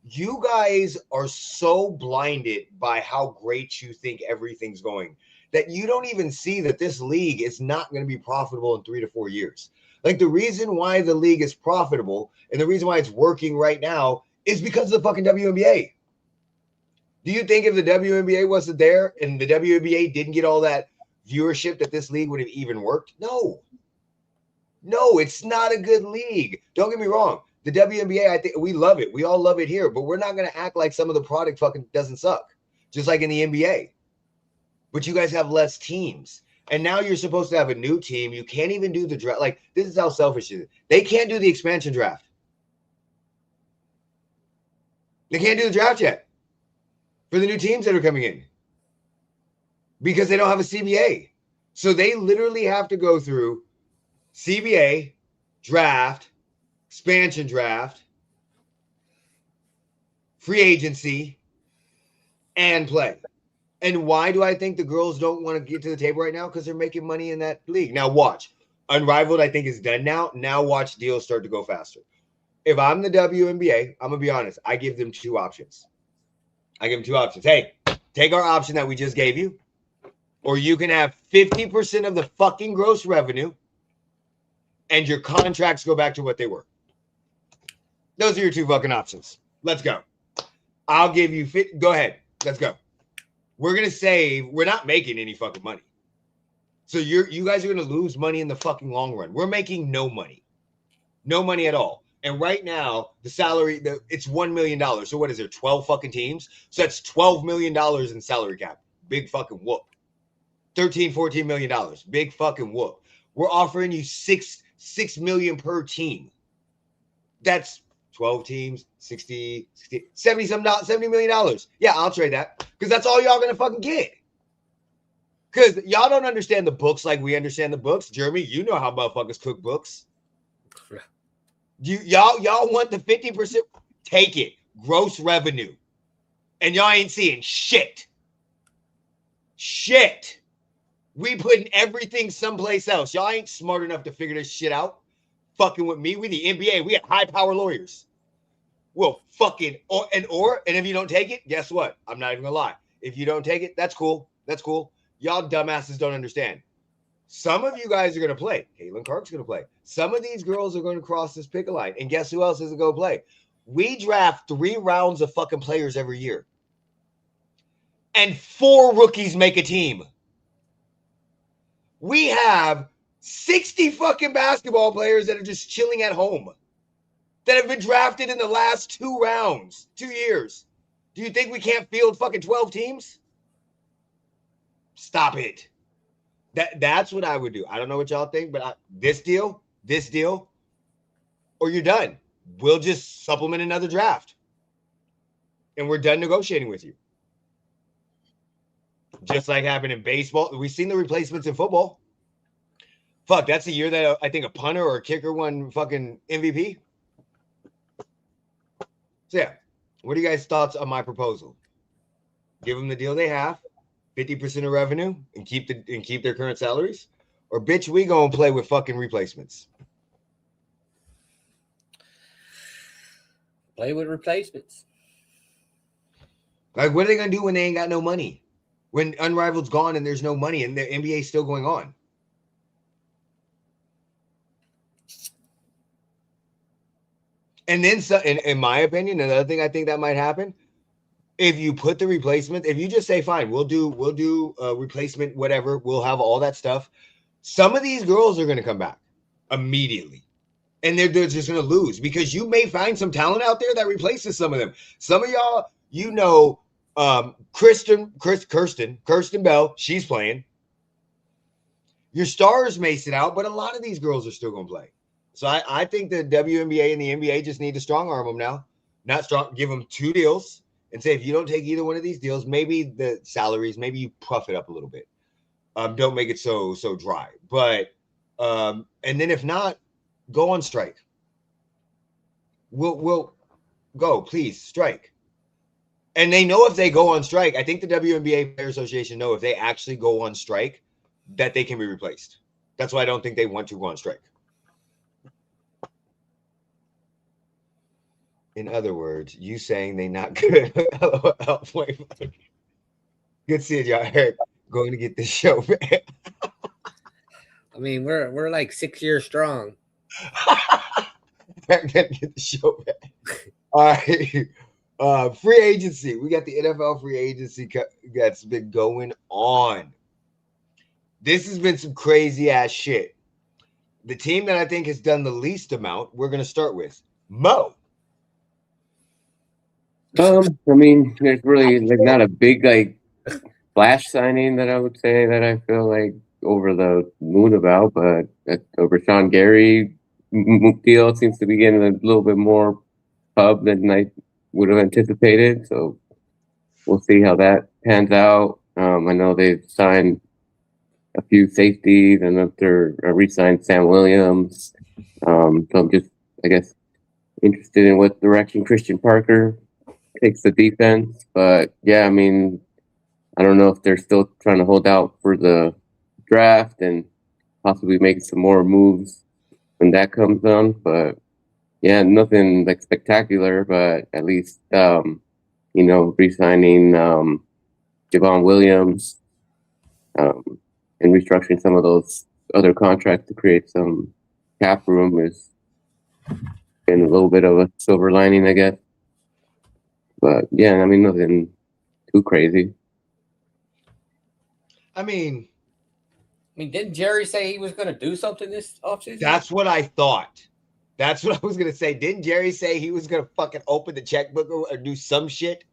you guys are so blinded by how great you think everything's going that you don't even see that this league is not going to be profitable in 3 to 4 years. Like, the reason why the league is profitable and the reason why it's working right now is because of the fucking WNBA. Do you think if the WNBA wasn't there and the WNBA didn't get all that viewership that this league would have even worked? No, it's not a good league. Don't get me wrong. The WNBA, I think we love it. We all love it here, but we're not going to act like some of the product fucking doesn't suck, just like in the NBA. But you guys have less teams. And now you're supposed to have a new team. You can't even do the draft. Like, this is how selfish it is. They can't do the expansion draft. They can't do the draft yet for the new teams that are coming in because they don't have a CBA. So they literally have to go through CBA, draft, expansion draft, free agency, and play. And why do I think the girls don't want to get to the table right now? Because they're making money in that league. Now watch. Unrivaled, I think, is done now. Now watch deals start to go faster. If I'm the WNBA, I'm going to be honest. I give them 2 options. Hey, take our option that we just gave you, or you can have 50% of the fucking gross revenue and your contracts go back to what they were. Those are your 2 fucking options. Let's go. I'll give you go ahead. Let's go. We're going to save. We're not making any fucking money. So you guys are going to lose money in the fucking long run. We're making no money. No money at all. And right now, the salary, it's $1 million. So what is there, 12 fucking teams? So that's $12 million in salary cap. Big fucking whoop. $13-14 million. Big fucking whoop. We're offering you $6 million per team. That's 12 teams, 60, $70 million. Yeah, I'll trade that because that's all y'all gonna fucking get. Because y'all don't understand the books like we understand the books. Jeremy, you know how motherfuckers cook books. Y'all want the 50%? Take it. Gross revenue. And y'all ain't seeing shit. Shit. We putting everything someplace else. Y'all ain't smart enough to figure this shit out. Fucking with me. We the NBA. We got high power lawyers. Well, fucking and if you don't take it, guess what? I'm not even gonna lie. If you don't take it, that's cool. That's cool. Y'all dumbasses don't understand. Some of you guys are gonna play. Caitlin Clark's gonna play. Some of these girls are gonna cross this picket line. And guess who else isn't gonna play? We draft 3 rounds of fucking players every year. And 4 rookies make a team. We have 60 fucking basketball players that are just chilling at home that have been drafted in the last 2 rounds, 2 years. Do you think we can't field fucking 12 teams? Stop it. That's what I would do. I don't know what y'all think, but this deal, or you're done. We'll just supplement another draft. And we're done negotiating with you. Just like happened in baseball. We've seen the replacements in football. Fuck, that's the year that I think a punter or a kicker won fucking MVP. So yeah, what are you guys' thoughts on my proposal? Give them the deal they have, 50% of revenue, and keep their current salaries, or bitch, we gonna play with fucking replacements. Play with replacements. Like, what are they gonna do when they ain't got no money? When Unrivaled's gone and there's no money and the NBA is still going on? And then, in my opinion, another thing I think that might happen, if you put the replacement, if you just say, fine, we'll do a replacement, whatever, we'll have all that stuff. Some of these girls are going to come back immediately. And they're just going to lose because you may find some talent out there that replaces some of them. Some of y'all, Kirsten Bell, she's playing. Your stars may sit out, but a lot of these girls are still going to play. So I think the WNBA and the NBA just need to strong arm them now. Not strong, give them 2 deals and say, if you don't take either one of these deals, maybe the salaries, maybe you puff it up a little bit. Don't make it so dry. But and then if not, go on strike. We'll go, please, strike. And they know if they go on strike, I think the WNBA Player Association know if they actually go on strike, that they can be replaced. That's why I don't think they want to go on strike. In other words, you saying they not good. Good seeing y'all, Eric. Going to get this show back. I mean, we're like 6 years strong. Eric got to get the show back. All right. Free agency. We got the NFL free agency that's been going on. This has been some crazy ass shit. The team that I think has done the least amount, we're going to start with Mo. I mean, there's really not a big flash signing that I would say that I feel like over the moon about, but Rashawn Gary deal seems to be getting a little bit more pub than I would have anticipated. So we'll see how that pans out. I know they've signed a few safeties and they're re-signed Sam Williams. So I'm just, I guess, interested in what direction Christian Parker takes the defense. But yeah, I mean, I don't know if they're still trying to hold out for the draft and possibly make some more moves when that comes on. But yeah, nothing like spectacular, but at least re-signing Javon Williams and restructuring some of those other contracts to create some cap room is been a little bit of a silver lining, I guess. But yeah, I mean, nothing too crazy. I mean, didn't Jerry say he was going to do something this offseason? That's what I thought. That's what I was going to say. Didn't Jerry say he was going to fucking open the checkbook or do some shit?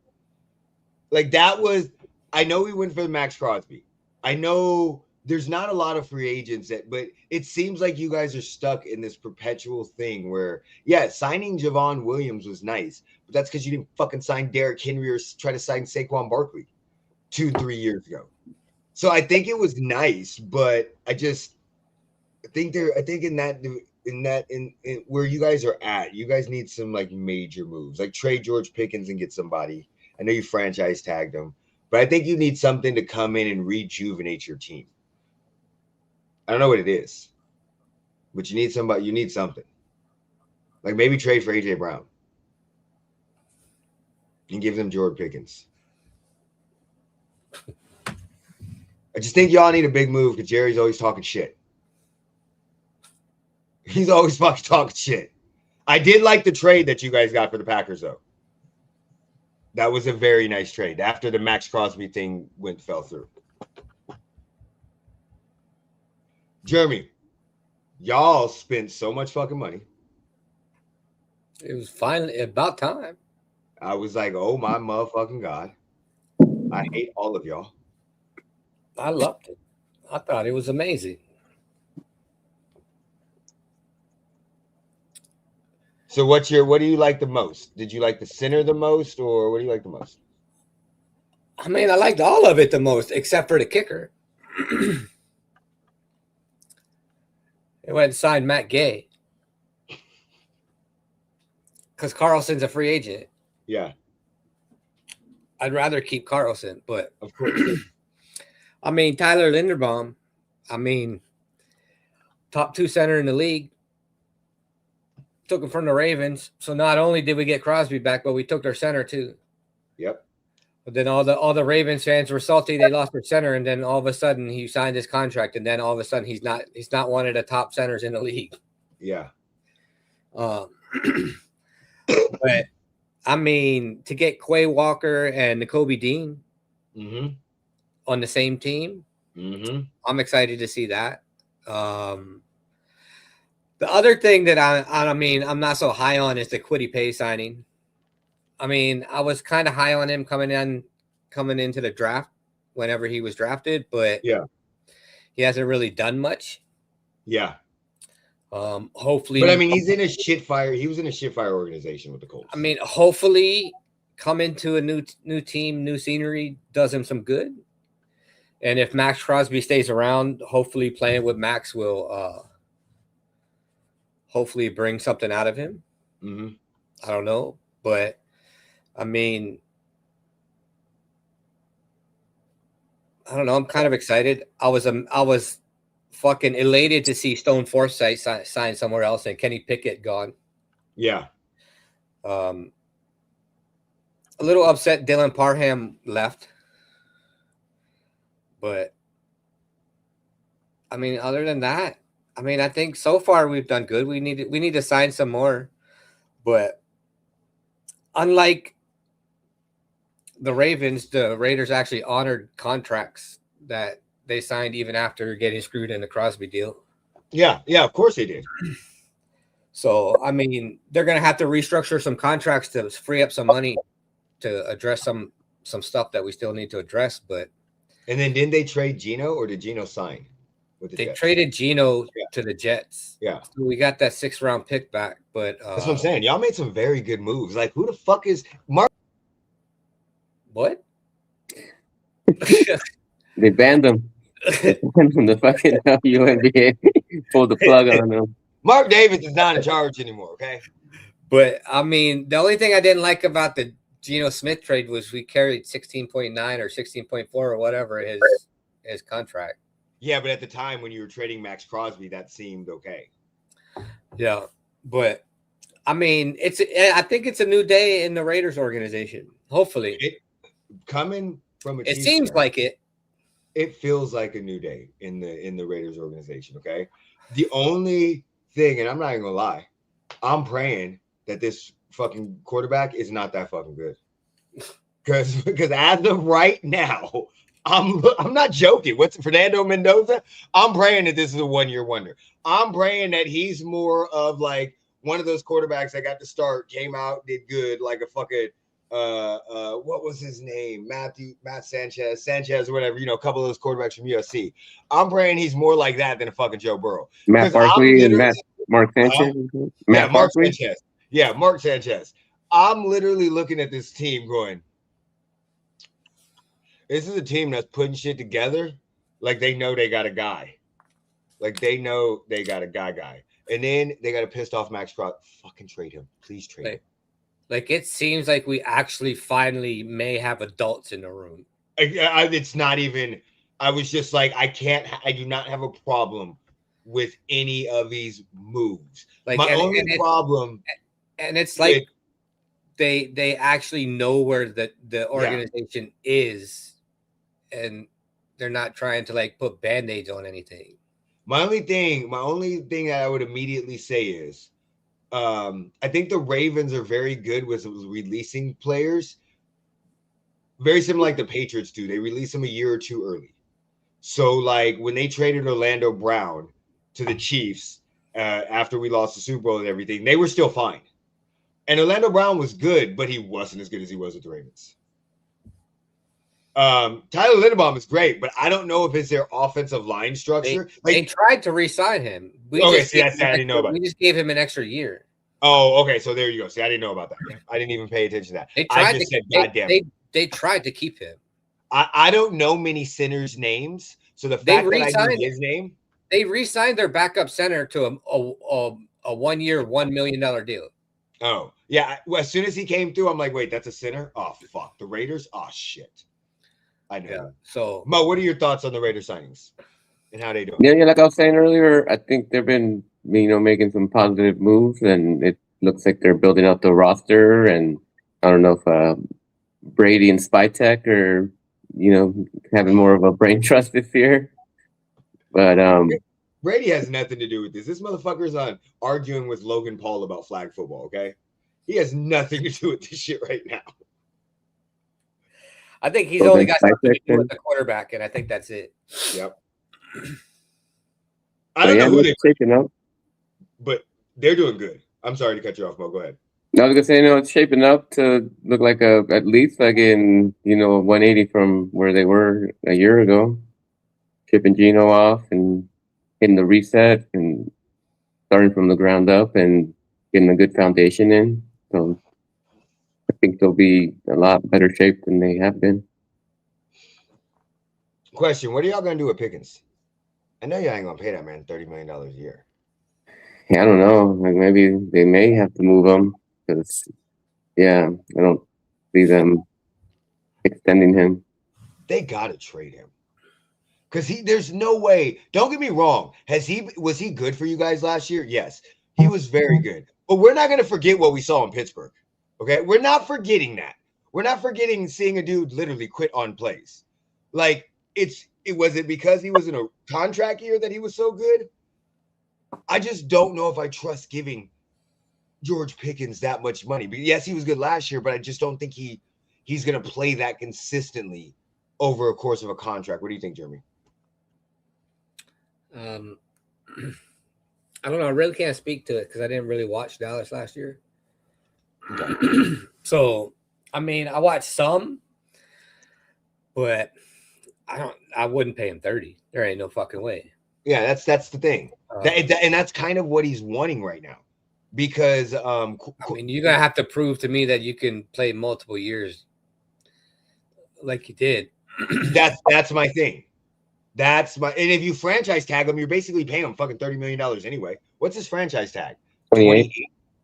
Like, that was, I know he went for the Maxx Crosby. I know there's not a lot of free agents, but it seems like you guys are stuck in this perpetual thing where, yeah, signing Javon Williams was nice, but that's because you didn't fucking sign Derrick Henry or try to sign Saquon Barkley 2-3 years ago. So I think it was nice, but I think in where you guys are at, you guys need some like major moves, like trade George Pickens and get somebody. I know you franchise tagged him, but I think you need something to come in and rejuvenate your team. I don't know what it is, but you need somebody. You need something. Like maybe trade for AJ Brown and give them Jordan Pickens. I just think y'all need a big move because Jerry's always talking shit. He's always fucking talking shit. I did like the trade that you guys got for the Packers, though. That was a very nice trade after the Maxx Crosby thing fell through. Jeremy, y'all spent so much fucking money. It was finally about time. I was like, oh my motherfucking God. I hate all of y'all. I loved it. I thought it was amazing. So what do you like the most? Did you like the center the most, or what do you like the most? I mean, I liked all of it the most, except for the kicker. They went and signed Matt Gay. Because Carlson's a free agent. Yeah. I'd rather keep Carlson, but of course. I mean, Tyler Linderbaum, top 2 center in the league. Took him from the Ravens. So not only did we get Crosby back, but we took their center too. Yep. But then all the Ravens fans were salty they lost their center, and then all of a sudden he signed his contract, and then all of a sudden he's not one of the top centers in the league. Yeah. But I mean, to get Quay Walker and Nakobe Dean on the same team, I'm excited to see that. The other thing that I'm not so high on is the Kwity Paye signing. I mean, I was kind of high on him coming into the draft whenever he was drafted, but yeah, he hasn't really done much. Yeah. Hopefully, but I mean, he's in a shit fire. He was in a shit fire organization with the Colts. I mean, hopefully, coming to a new team, new scenery does him some good. And if Maxx Crosby stays around, hopefully playing with Max will hopefully bring something out of him. I don't know, but I mean, I don't know. I'm kind of excited. I was fucking elated to see Stone Forsythe sign somewhere else and Kenny Pickett gone. Yeah. A little upset Dylan Parham left. But I mean, other than that, I mean, I think so far we've done good. We need to sign some more. But unlike the Ravens, the Raiders actually honored contracts that they signed even after getting screwed in the Crosby deal. Yeah, of course they did. So, I mean, they're going to have to restructure some contracts to free up some money to address some stuff that we still need to address. But and then didn't they trade Geno, or did Geno sign with the they Jets? traded Geno to the Jets. Yeah. So we got that 6th round pick back, but that's what I'm saying. Y'all made some very good moves. Like, who the fuck is Mark? What? They banned him. From the fucking WNBA. Pulled the plug on him. Mark Davis is not in charge anymore, okay? But I mean, the only thing I didn't like about the Geno Smith trade was we carried 16.9 or 16.4 or whatever his contract. Yeah, but at the time when you were trading Maxx Crosby, that seemed okay. Yeah, but I mean, I think it's a new day in the Raiders organization. Hopefully, coming from it seems like it. It feels like a new day in the Raiders organization. Okay, the only thing, and I'm not even gonna lie, I'm praying that this fucking quarterback is not that fucking good. Because as of right now, I'm not joking. What's Fernando Mendoza? I'm praying that this is a 1-year wonder. I'm praying that he's more of like one of those quarterbacks that got to start, came out, did good, like a fucking what was his name? Matt Sanchez or whatever, a couple of those quarterbacks from USC. I'm praying he's more like that than a fucking Joe Burrow. Matt Barkley and Mark Sanchez. Mark Sanchez. Yeah, Mark Sanchez. I'm literally looking at this team going, this is a team that's putting shit together like they know they got a guy. Like they know they got a guy. And then they got a pissed off Maxx Crosby. Fucking trade him. Please trade him. Like it seems like we actually finally may have adults in the room. It's not even I was just like, I do not have a problem with any of these moves. Like, My only problem, and it's like they actually know where the organization is, and they're not trying to like put band-aids on anything. My only thing that I would immediately say is, I think the Ravens are very good with releasing players, very similar like the Patriots do. They release them a year or two early. So, like when they traded Orlando Brown to the Chiefs after we lost the Super Bowl and everything, they were still fine. And Orlando Brown was good, but he wasn't as good as he was with the Ravens. Tyler Linderbaum is great, but I don't know if it's their offensive line structure. They tried to re-sign him. I didn't know about. We just gave him an extra year. Oh, okay. So there you go. See, I didn't know about that. I didn't even pay attention to that. They tried to keep him. I don't know many centers' names, so the fact that I knew his name. They re-signed their backup center to a 1 year, $1 million deal. Oh, yeah. Well, as soon as he came through, I'm like, wait, that's a center? Oh, fuck. The Raiders? Oh, shit. I know. Yeah. So, Mo, what are your thoughts on the Raiders signings and how they doing? Yeah, like I was saying earlier, I think they've been, making some positive moves, and it looks like they're building out the roster. And I don't know if Brady and Spytek are, having more of a brain trust this year. But Brady has nothing to do with this. This motherfucker's on arguing with Logan Paul about flag football, okay? He has nothing to do with this shit right now. I think he's only got something to do with the quarterback, and I think that's it. Yep. I don't know who they're shaping up, but they're doing good. I'm sorry to cut you off, Mo. Go ahead. I was gonna say, it's shaping up to look like at least like in 180 from where they were a year ago. Shipping Geno off and hitting the reset and starting from the ground up and getting a good foundation in. So I think they'll be a lot better shape than they have been. Question: what are y'all gonna do with Pickens? I know y'all ain't gonna pay that man $30 million a year. Yeah, I don't know. Like maybe they may have to move him because, I don't see them extending him. They gotta trade him because there's no way. Don't get me wrong. Was he good for you guys last year? Yes, he was very good. But we're not gonna forget what we saw in Pittsburgh. Okay, we're not forgetting that. We're not forgetting seeing a dude literally quit on plays. Like was it because he was in a contract year that he was so good? I just don't know if I trust giving George Pickens that much money. But yes, he was good last year, but I just don't think he's going to play that consistently over a course of a contract. What do you think, Jeremy? I don't know. I really can't speak to it because I didn't really watch Dallas last year. Okay. So, I watched some, but I wouldn't pay him 30. There ain't no fucking way. Yeah, that's the thing. And that's kind of what he's wanting right now. Because you're gonna have to prove to me that you can play multiple years like you did. That's my thing. And if you franchise tag him, you're basically paying him fucking $30 million anyway. What's his franchise tag? 28.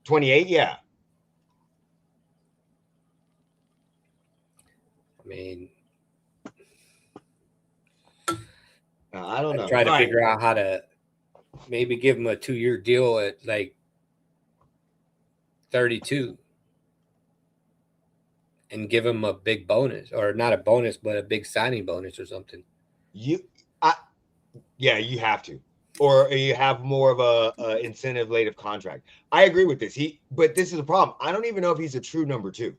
28, yeah. I don't know. Try to figure out how to maybe give him a 2-year deal at like 32 and give him a big bonus, or not a bonus, but a big signing bonus or something. You have to, or you have more of a incentive late of contract. I agree with this. But this is a problem. I don't even know if he's a true number 2.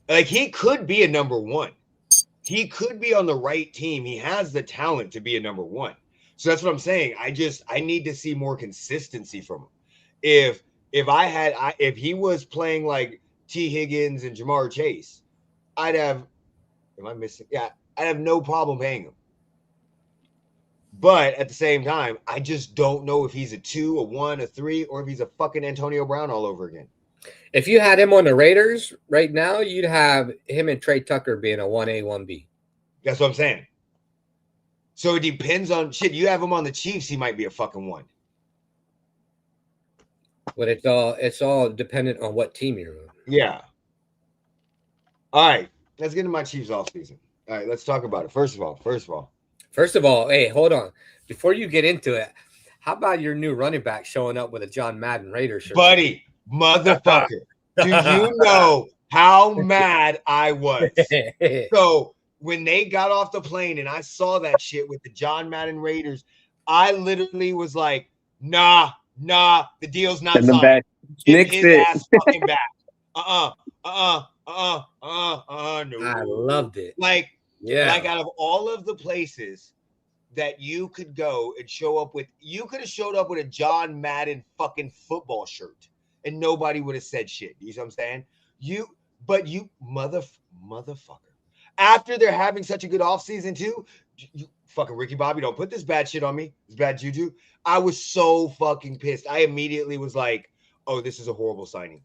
Like he could be a number 1. He could be on the right team. He has the talent to be a number 1. So that's what I'm saying. I need to see more consistency from him. If he was playing like T. Higgins and Jamar Chase, I'd have no problem paying him. But at the same time, I just don't know if he's a 2, a 1, a 3, or if he's a fucking Antonio Brown all over again. If you had him on the Raiders right now, you'd have him and Trey Tucker being a 1A, 1B. That's what I'm saying. So it depends on shit. You have him on the Chiefs, he might be a fucking 1. But it's all dependent on what team you're on. Yeah. All right. Let's get into my Chiefs offseason. All right, let's talk about it. First of all, hey, hold on. Before you get into it, how about your new running back showing up with a John Madden Raiders shirt? buddy, motherfucker, do you know how mad I was? So when they got off the plane and I saw that shit with the John Madden Raiders, I literally was like, nah, the deal's not Send them signed. back. Give Nixed his it. ass fucking back. No. I loved it. Like Yeah. out of all of the places that you could go and show up with, you could have showed up with a John Madden fucking football shirt and nobody would have said shit. You know what I'm saying? You motherfucker. After they're having such a good offseason too, you fucking Ricky Bobby, don't put this bad shit on me. This bad juju. I was so fucking pissed. I immediately was like, oh, this is a horrible signing.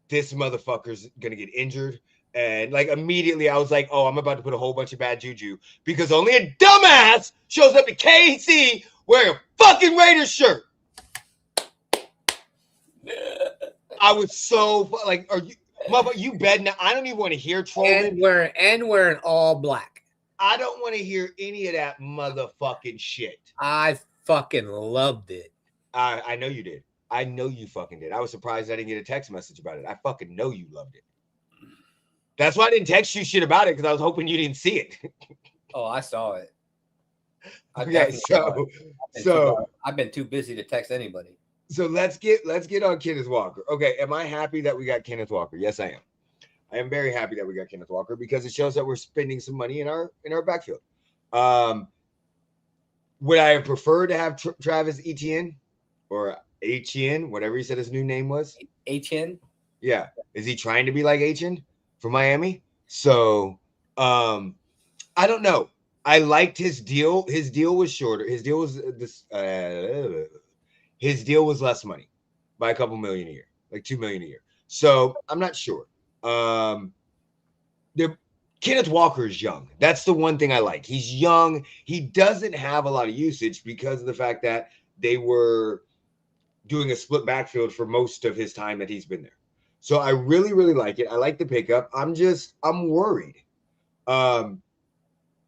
This motherfucker's gonna get injured. And like immediately I was like, oh, I'm about to put a whole bunch of bad juju because only a dumbass shows up to KC wearing a fucking Raiders shirt. I was so like, are you, motherfucker, you bed now? I don't even want to hear trolling. And wearing all black. I don't want to hear any of that motherfucking shit. I fucking loved it. I know you did. I know you fucking did. I was surprised I didn't get a text message about it. I fucking know you loved it. That's why I didn't text you shit about it because I was hoping you didn't see it. Oh, I saw it. Okay, so I've been too busy to text anybody. So let's get on Kenneth Walker. Okay, am I happy that we got Kenneth Walker? Yes, I am. I am very happy that we got Kenneth Walker because it shows that we're spending some money in our backfield. Would I have preferred to have Travis Etienne or Etienne, whatever he said his new name was? Etienne? Yeah. Is he trying to be like Etienne from Miami? So I don't know. I liked his deal. His deal was shorter. His deal was his deal was less money by a couple million a year, like $2 million a year. So I'm not sure. Kenneth Walker is young. That's the one thing I like. He's young. He doesn't have a lot of usage because of the fact that they were doing a split backfield for most of his time that he's been there. So I really, really like it. I like the pickup. I'm worried.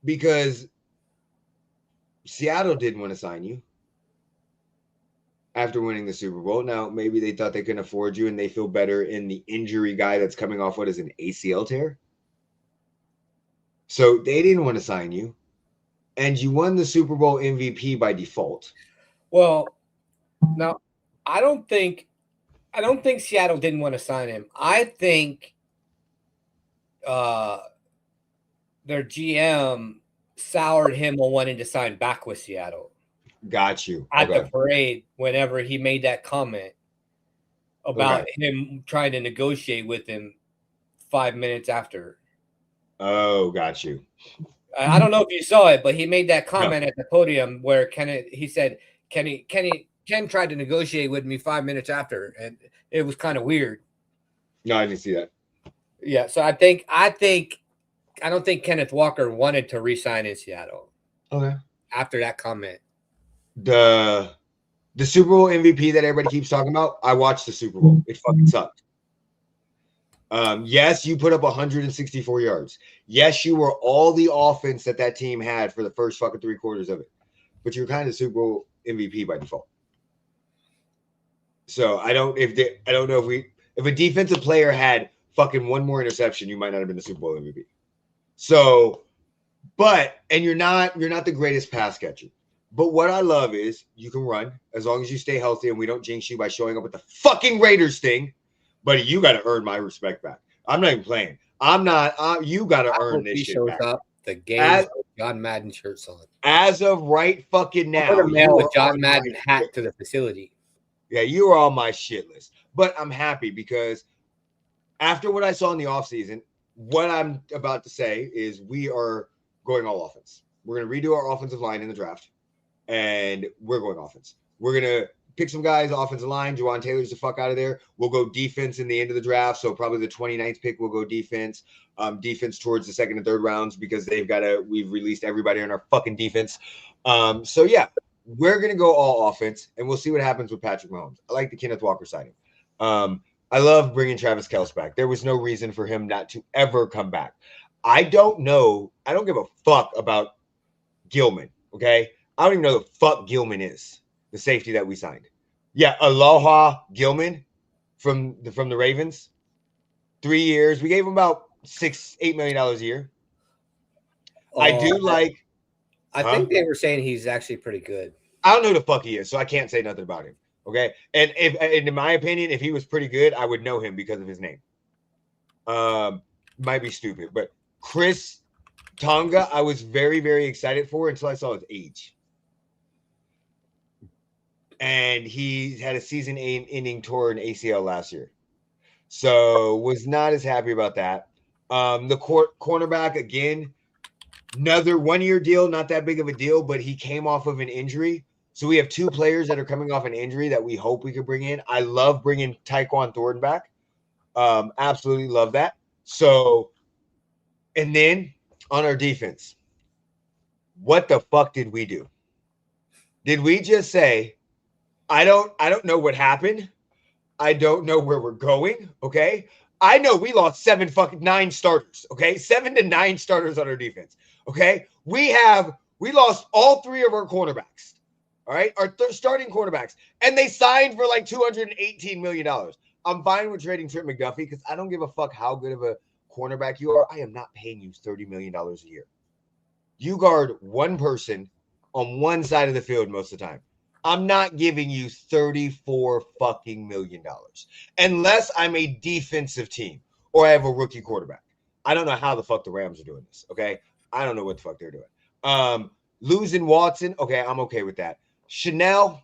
Because Seattle didn't want to sign you after winning the Super Bowl. Now, maybe they thought they couldn't afford you and they feel better in the injury guy that's coming off what is an ACL tear. So they didn't want to sign you. And you won the Super Bowl MVP by default. Well, now I don't think Seattle didn't want to sign him. I think their GM soured him on wanting to sign back with Seattle. Got you. At the parade, whenever he made that comment about him trying to negotiate with him 5 minutes after. Oh, got you. I don't know if you saw it, but he made that comment at the podium where Ken tried to negotiate with me 5 minutes after, and it was kind of weird. No, I didn't see that. Yeah, so I don't think Kenneth Walker wanted to re-sign in Seattle. Okay. After that comment. The Super Bowl MVP that everybody keeps talking about, I watched the Super Bowl. It fucking sucked. Yes, you put up 164 yards. Yes, you were all the offense that team had for the first fucking 3 quarters of it. But you're kind of Super Bowl MVP by default. So I don't know if a defensive player had fucking one more interception, you might not have been the Super Bowl MVP. So, and you're not the greatest pass catcher. But what I love is you can run as long as you stay healthy and we don't jinx you by showing up with the fucking Raiders thing. But you got to earn my respect back. I'm not even playing. You got to earn this shit back. Up the game with John Madden shirts on. As of right fucking now. I'm going to mail a John Madden hat to the facility. Yeah, you are on my shit list. But I'm happy because after what I saw in the offseason, what I'm about to say is we are going all offense. We're going to redo our offensive line in the draft, and we're going offense. We're going to pick some guys, offensive line. Juwan Taylor's the fuck out of there. We'll go defense in the end of the draft, so probably the 29th pick we'll go defense. Defense towards the 2nd and 3rd rounds because we've released everybody on our fucking defense. So, yeah, we're going to go all offense, and we'll see what happens with Patrick Mahomes. I like the Kenneth Walker signing. I love bringing Travis Kelce back. There was no reason for him not to ever come back. I don't know. I don't give a fuck about Gilman. Okay. I don't even know the fuck Gilman is, the safety that we signed. Yeah. Aloha Gilman from the Ravens. 3 years. We gave him about $6-8 million a year. I do like. I think they were saying he's actually pretty good. I don't know who the fuck he is, so I can't say nothing about him. Okay. And in my opinion, if he was pretty good, I would know him because of his name. Might be stupid, but Chris Tonga, I was very, very excited for until I saw his age. And he had a season-ending torn ACL last year. So was not as happy about that. The cornerback, again, another 1-year deal, not that big of a deal, but he came off of an injury. So we have 2 players that are coming off an injury that we hope we could bring in. I love bringing Tyquan Thornton back. Absolutely love that. So, and then on our defense, what the fuck did we do? Did we just say, I don't know what happened. I don't know where we're going. Okay. I know we lost 9 starters. Okay. 7 to 9 starters on our defense. Okay. We lost all 3 of our cornerbacks. All right. Our starting cornerbacks. And they signed for like $218 million. I'm fine with trading Trent McDuffie because I don't give a fuck how good of a cornerback you are. I am not paying you $30 million a year. You guard one person on one side of the field most of the time. I'm not giving you $34 fucking million unless I'm a defensive team or I have a rookie quarterback. I don't know how the fuck the Rams are doing this. Okay. I don't know what the fuck they're doing. Losing Watson. Okay. I'm okay with that. Chanel,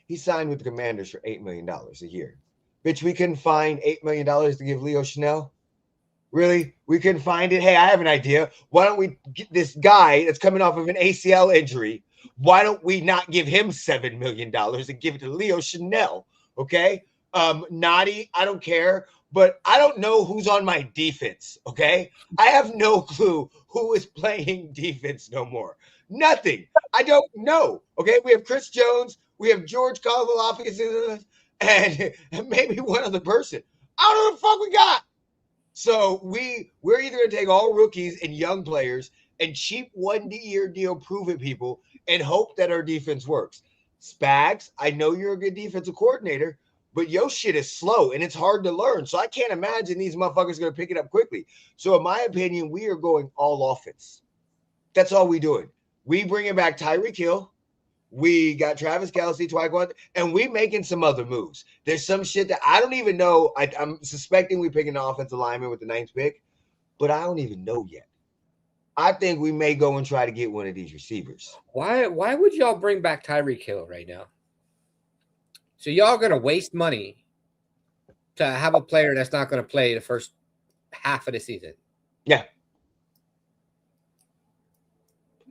he signed with the Commanders for $8 million a year. Bitch, we couldn't find $8 million to give Leo Chanel. Really? We couldn't find it? Hey, I have an idea. Why don't we get this guy that's coming off of an ACL injury? Why don't we not give him $7 million and give it to Leo Chanel? Okay. Naughty, I don't care, but I don't know who's on my defense. Okay. I have no clue who is playing defense no more. Nothing. I don't know. Okay. We have Chris Jones. We have George Karlaftis and maybe one other person. I don't know what the fuck we got. So we're either going to take all rookies and young players and cheap 1-year deal prove-it people and hope that our defense works. Spags, I know you're a good defensive coordinator, but your shit is slow and it's hard to learn. So I can't imagine these motherfuckers going to pick it up quickly. So in my opinion, we are going all offense. That's all we doing. We bringing back Tyreek Hill. We got Travis Kelce, Tyquan, and we making some other moves. There's some shit that I don't even know. I'm suspecting we picking an offensive lineman with the 9th pick, but I don't even know yet. I think we may go and try to get one of these receivers. Why would y'all bring back Tyreek Hill right now? So y'all going to waste money to have a player that's not going to play the first half of the season? Yeah.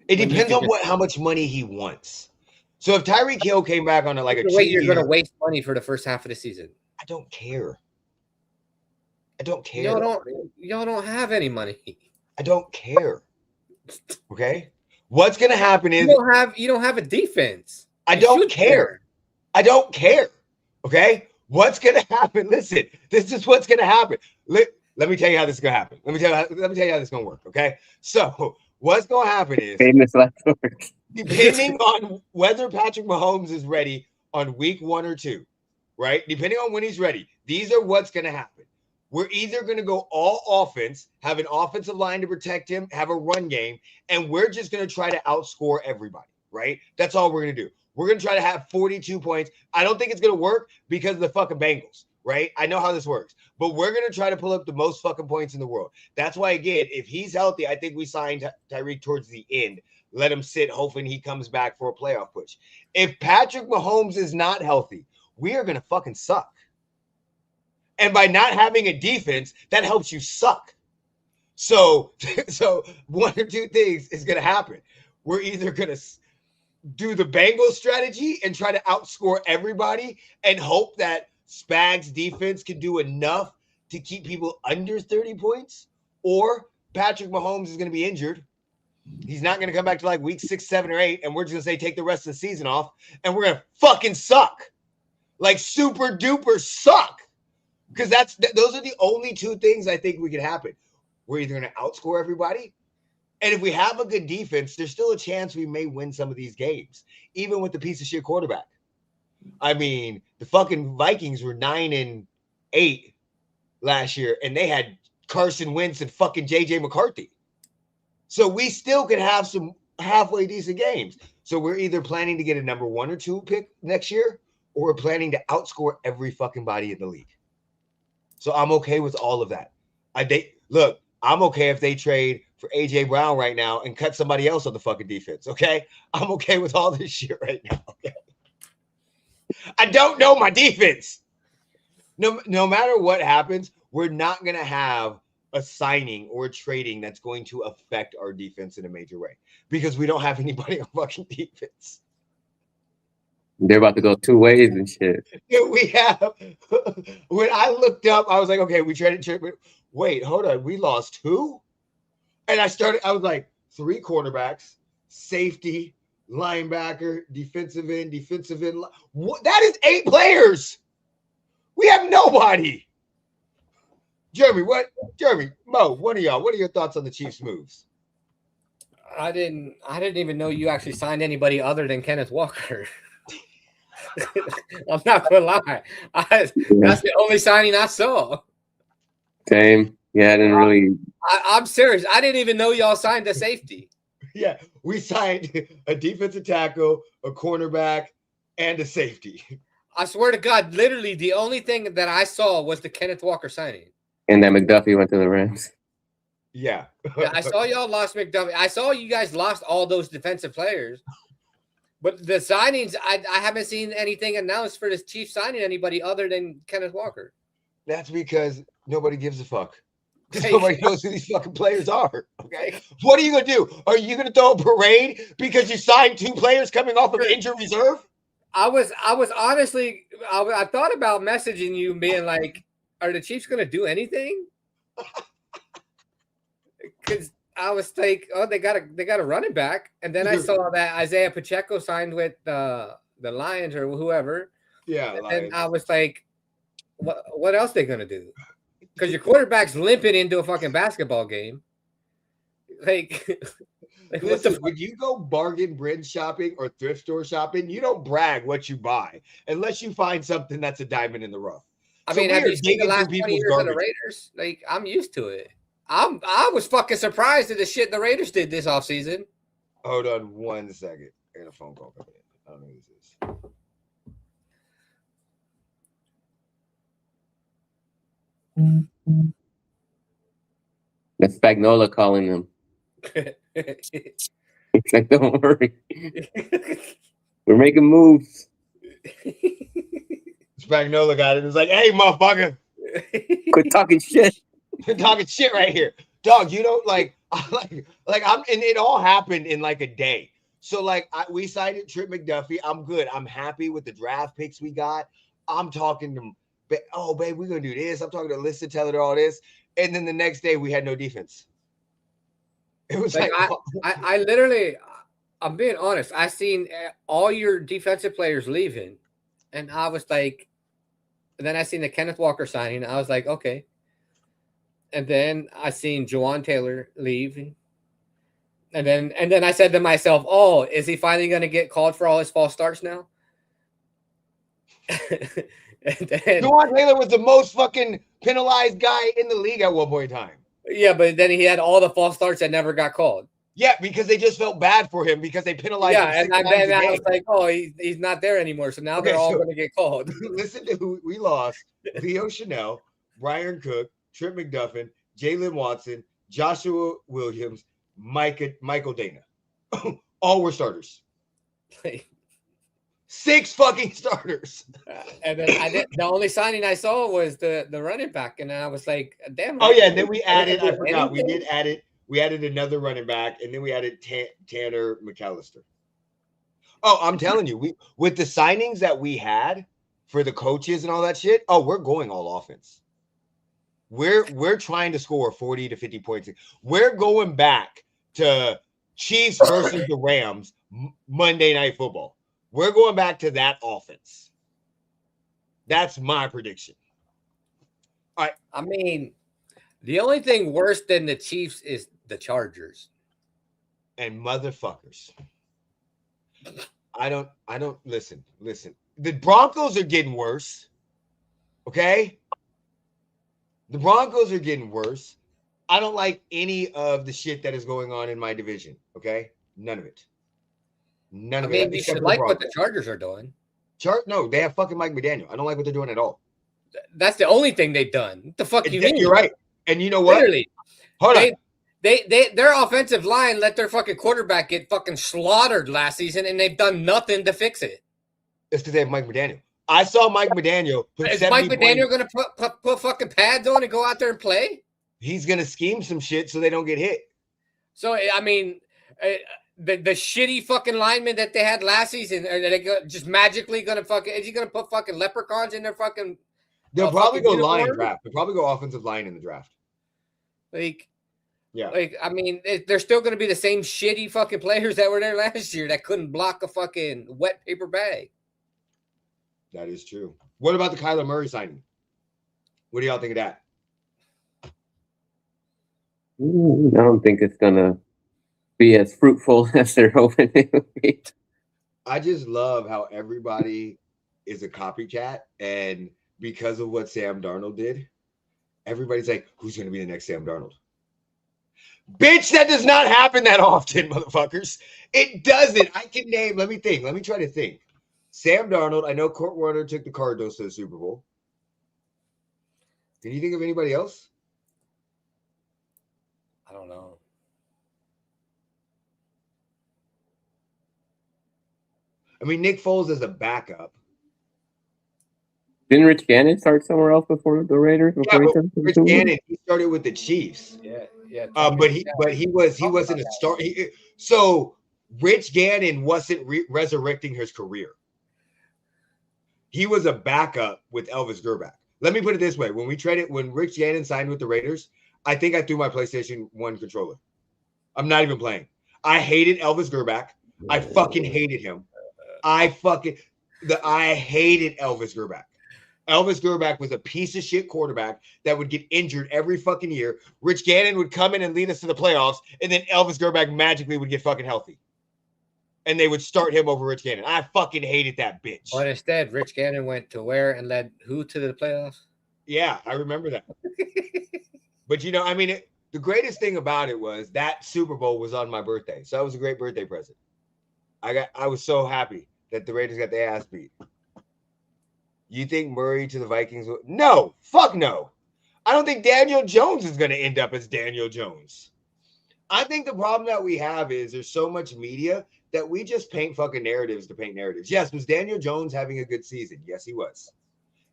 It depends on how much money he wants. So if Tyreek Hill came back on like a 2 year, you're going to waste money for the first half of the season. I don't care. I don't care. Y'all don't have any money. I don't care. Okay. What's going to happen is you don't have a defense. I don't care. I don't care. Okay. What's going to happen? Listen, this is what's going to happen. Let me tell you how this is going to happen. Let me tell you how this is going to work. Okay. So what's going to happen is famous last words. Depending on whether Patrick Mahomes is ready on week 1 or 2, right? Depending on when he's ready, these are what's going to happen. We're either going to go all offense, have an offensive line to protect him, have a run game, and we're just going to try to outscore everybody, right? That's all we're going to do. We're going to try to have 42 points. I don't think it's going to work because of the fucking Bengals, right? I know how this works, but we're going to try to pull up the most fucking points in the world. That's why, again, if he's healthy, I think we signed Tyreek towards the end. Let him sit, hoping he comes back for a playoff push. If Patrick Mahomes is not healthy, we are going to fucking suck. And by not having a defense, that helps you suck. So one or two things is going to happen. We're either going to do the Bengals strategy and try to outscore everybody and hope that Spags' defense can do enough to keep people under 30 points, or Patrick Mahomes is going to be injured. He's not going to come back to like week 6, 7, or 8, and we're just going to say take the rest of the season off, and we're going to fucking suck. Like super duper suck. Because those are the only two things I think we can happen. we're either going to outscore everybody. And if we have a good defense, there's still a chance we may win some of these games, even with the piece of shit quarterback. I mean, the fucking Vikings were 9-8 last year, and they had Carson Wentz and fucking JJ McCarthy. So we still could have some halfway decent games. So we're either planning to get a number 1 or 2 pick next year, or we're planning to outscore every fucking body in the league. So I'm okay with all of that. I'm okay if they trade for AJ Brown right now and cut somebody else on the fucking defense. Okay, I'm okay with all this shit right now. Okay, I don't know my defense. No matter what happens, we're not gonna have a signing or a trading that's going to affect our defense in a major way because we don't have anybody on fucking defense. They're about to go 2 ways and shit. Yeah, we have. When I looked up, I was like, okay, we traded. Wait, hold on. We lost 2? And I was like, 3 quarterbacks, safety, linebacker, defensive end. What? That is 8 players. We have nobody. Jeremy, Mo, one of y'all, what are your thoughts on the Chiefs' moves? I didn't even know you actually signed anybody other than Kenneth Walker. I'm not gonna lie. That's the only signing I saw. Same. Yeah, I didn't really. I'm serious. I didn't even know y'all signed a safety. Yeah, we signed a defensive tackle, a cornerback, and a safety. I swear to God, literally the only thing that I saw was the Kenneth Walker signing. And then McDuffie went to the Rams. Yeah. I saw y'all lost McDuffie. I saw you guys lost all those defensive players. But the signings, I haven't seen anything announced for this Chiefs signing anybody other than Kenneth Walker. That's because nobody gives a fuck. Nobody knows who these fucking players are. Okay. What are you going to do? Are you going to throw a parade because you signed 2 players coming off of injured reserve? I was honestly, I thought about messaging you being like, are the Chiefs going to do anything? Because I was like, oh, they got a running back. And then I saw that Isaiah Pacheco signed with the Lions or whoever. Yeah. And I was like, what else they going to do? Because your quarterback's limping into a fucking basketball game. Like listen, when you go bargain bin shopping or thrift store shopping, you don't brag what you buy unless you find something that's a diamond in the rough. I mean, have you seen the last 20 years of the Raiders? Like, I'm used to it. I was fucking surprised at the shit the Raiders did this offseason. Hold on 1 second. I got a phone call coming in. I don't know who this is. That's Spagnola calling him. It's like, don't worry. We're making moves. Spagnola got it. It's like, hey, motherfucker. Quit talking shit. Quit talking shit right here. Dog, you don't like and it all happened in like a day. So like we signed Trip McDuffie. I'm good. I'm happy with the draft picks we got. I'm talking to babe, we're gonna do this. I'm talking to Alyssa, telling her all this. And then the next day we had no defense. It was like I literally, I'm being honest. I seen all your defensive players leaving, and I was like, and then I seen the Kenneth Walker signing. I was like, okay. And then I seen Juwan Taylor leave, and then I said to myself, oh, is he finally going to get called for all his false starts now? Juwan Taylor was the most fucking penalized guy in the league at one point in time. Yeah, but then he had all the false starts that never got called. Yeah, because they just felt bad for him because they penalized him. Yeah, and then I was like, oh, he's not there anymore. So now they're all going to get called. Listen to who we lost. Leo Chanel, Brian Cook, Trip McDuffin, Jalen Watson, Joshua Williams, Michael Dana. All were starters. 6 fucking starters. And then the only signing I saw was the running back, and I was like, damn. Oh yeah, and then we added. I forgot. We did add it. We added another running back, and then we added Tanner McAllister. Oh, I'm telling you, with the signings that we had for the coaches and all that shit. Oh, we're going all offense. We're trying to score 40 to 50 points. We're going back to Chiefs versus the Rams Monday Night Football. We're going back to that offense. That's my prediction. All right. I mean, The only thing worse than the Chiefs is the Chargers. And motherfuckers. I don't listen. The Broncos are getting worse. Okay? The Broncos are getting worse. I don't like any of the shit that is going on in my division. Okay? None of it. None of it. I mean, you except should for like what Broncos. the Chargers are doing. No, they have fucking Mike McDaniel. I don't like what they're doing at all. That's the only thing they've done. What the fuck you mean? You're right. And you know what? Literally. Hold on. Their offensive line let their fucking quarterback get fucking slaughtered last season, and they've done nothing to fix it. It's because they have Mike McDaniel. I saw Mike McDaniel put Is 70 Mike McDaniel going to put fucking pads on and go out there and play? He's going to scheme some shit so they don't get hit. So, I mean, the shitty fucking linemen that they had last season, are they just magically going to fucking – is he going to put fucking leprechauns in their fucking – They'll probably go line draft. They'll probably go offensive line in the draft. Yeah. I mean, they're still going to be the same shitty fucking players that were there last year that couldn't block a fucking wet paper bag. That is true. What about the Kyler Murray signing? What do y'all think of that? I don't think it's going to be as fruitful as they're hoping it would be. I just love how everybody is a copycat, and because of what Sam Darnold did, everybody's like, who's going to be the next Sam Darnold? Bitch, that does not happen that often, motherfuckers. It doesn't. I can name, let me try to think. Sam Darnold, I know Kurt Warner took the Cardinals to the Super Bowl. Can you think of anybody else? I don't know. I mean, Nick Foles is a backup. Didn't Rich Gannon start somewhere else before the Raiders? Rich Gannon, he started with the Chiefs. Yeah. But he wasn't a star. So Rich Gannon wasn't resurrecting his career. He was a backup with Elvis Grbac. Let me put it this way: when Rich Gannon signed with the Raiders, I think I threw my PlayStation 1 controller. I'm not even playing. I hated Elvis Grbac. I fucking hated him. I hated Elvis Grbac. Elvis Grbac was a piece of shit quarterback that would get injured every fucking year. Rich Gannon would come in and lead us to the playoffs, and then Elvis Grbac magically would get fucking healthy. And they would start him over Rich Gannon. I fucking hated that bitch. But instead, Rich Gannon went to where and led who to the playoffs? Yeah, I remember that. But, I mean, the greatest thing about it was that Super Bowl was on my birthday. So that was a great birthday present. I was so happy that the Raiders got their ass beat. You think Murray to the Vikings? No, fuck no. I don't think Daniel Jones is going to end up as Daniel Jones. I think the problem that we have is there's so much media that we just paint fucking narratives to paint narratives. Yes, was Daniel Jones having a good season? Yes, he was.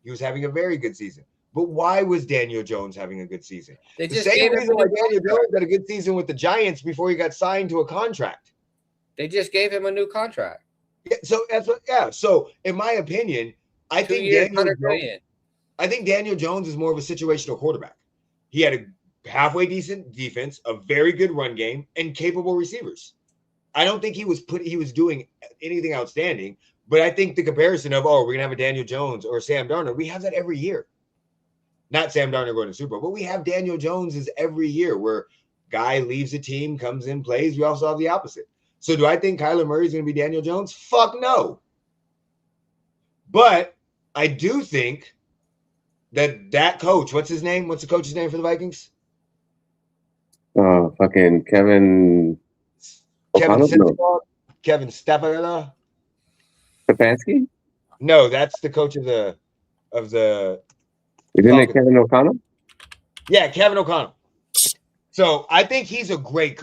He was having a very good season. But why was Daniel Jones having a good season? They The just same gave him reason a why new Daniel contract. Jones had a good season with the Giants before he got signed to a contract. They just gave him a new contract. Yeah, so that's what. Yeah. So in my opinion, I 2 think years, Daniel $100 Jones, million. I think Daniel Jones is more of a situational quarterback. He had a halfway decent defense, a very good run game, and capable receivers. I don't think he was doing anything outstanding, but I think the comparison of, we're gonna have a Daniel Jones or Sam Darnold, we have that every year. Not Sam Darnold going to Super Bowl, but we have Daniel Jones's every year where guy leaves the team, comes in, plays. We also have the opposite. So do I think Kyler Murray is going to be Daniel Jones? Fuck no. But I do think that coach, what's his name? What's the coach's name for the Vikings? Fucking Kevin Stefanski? Stefanski? No, that's the coach of the Isn't it Kevin O'Connell? Yeah, Kevin O'Connell. So I think he's a great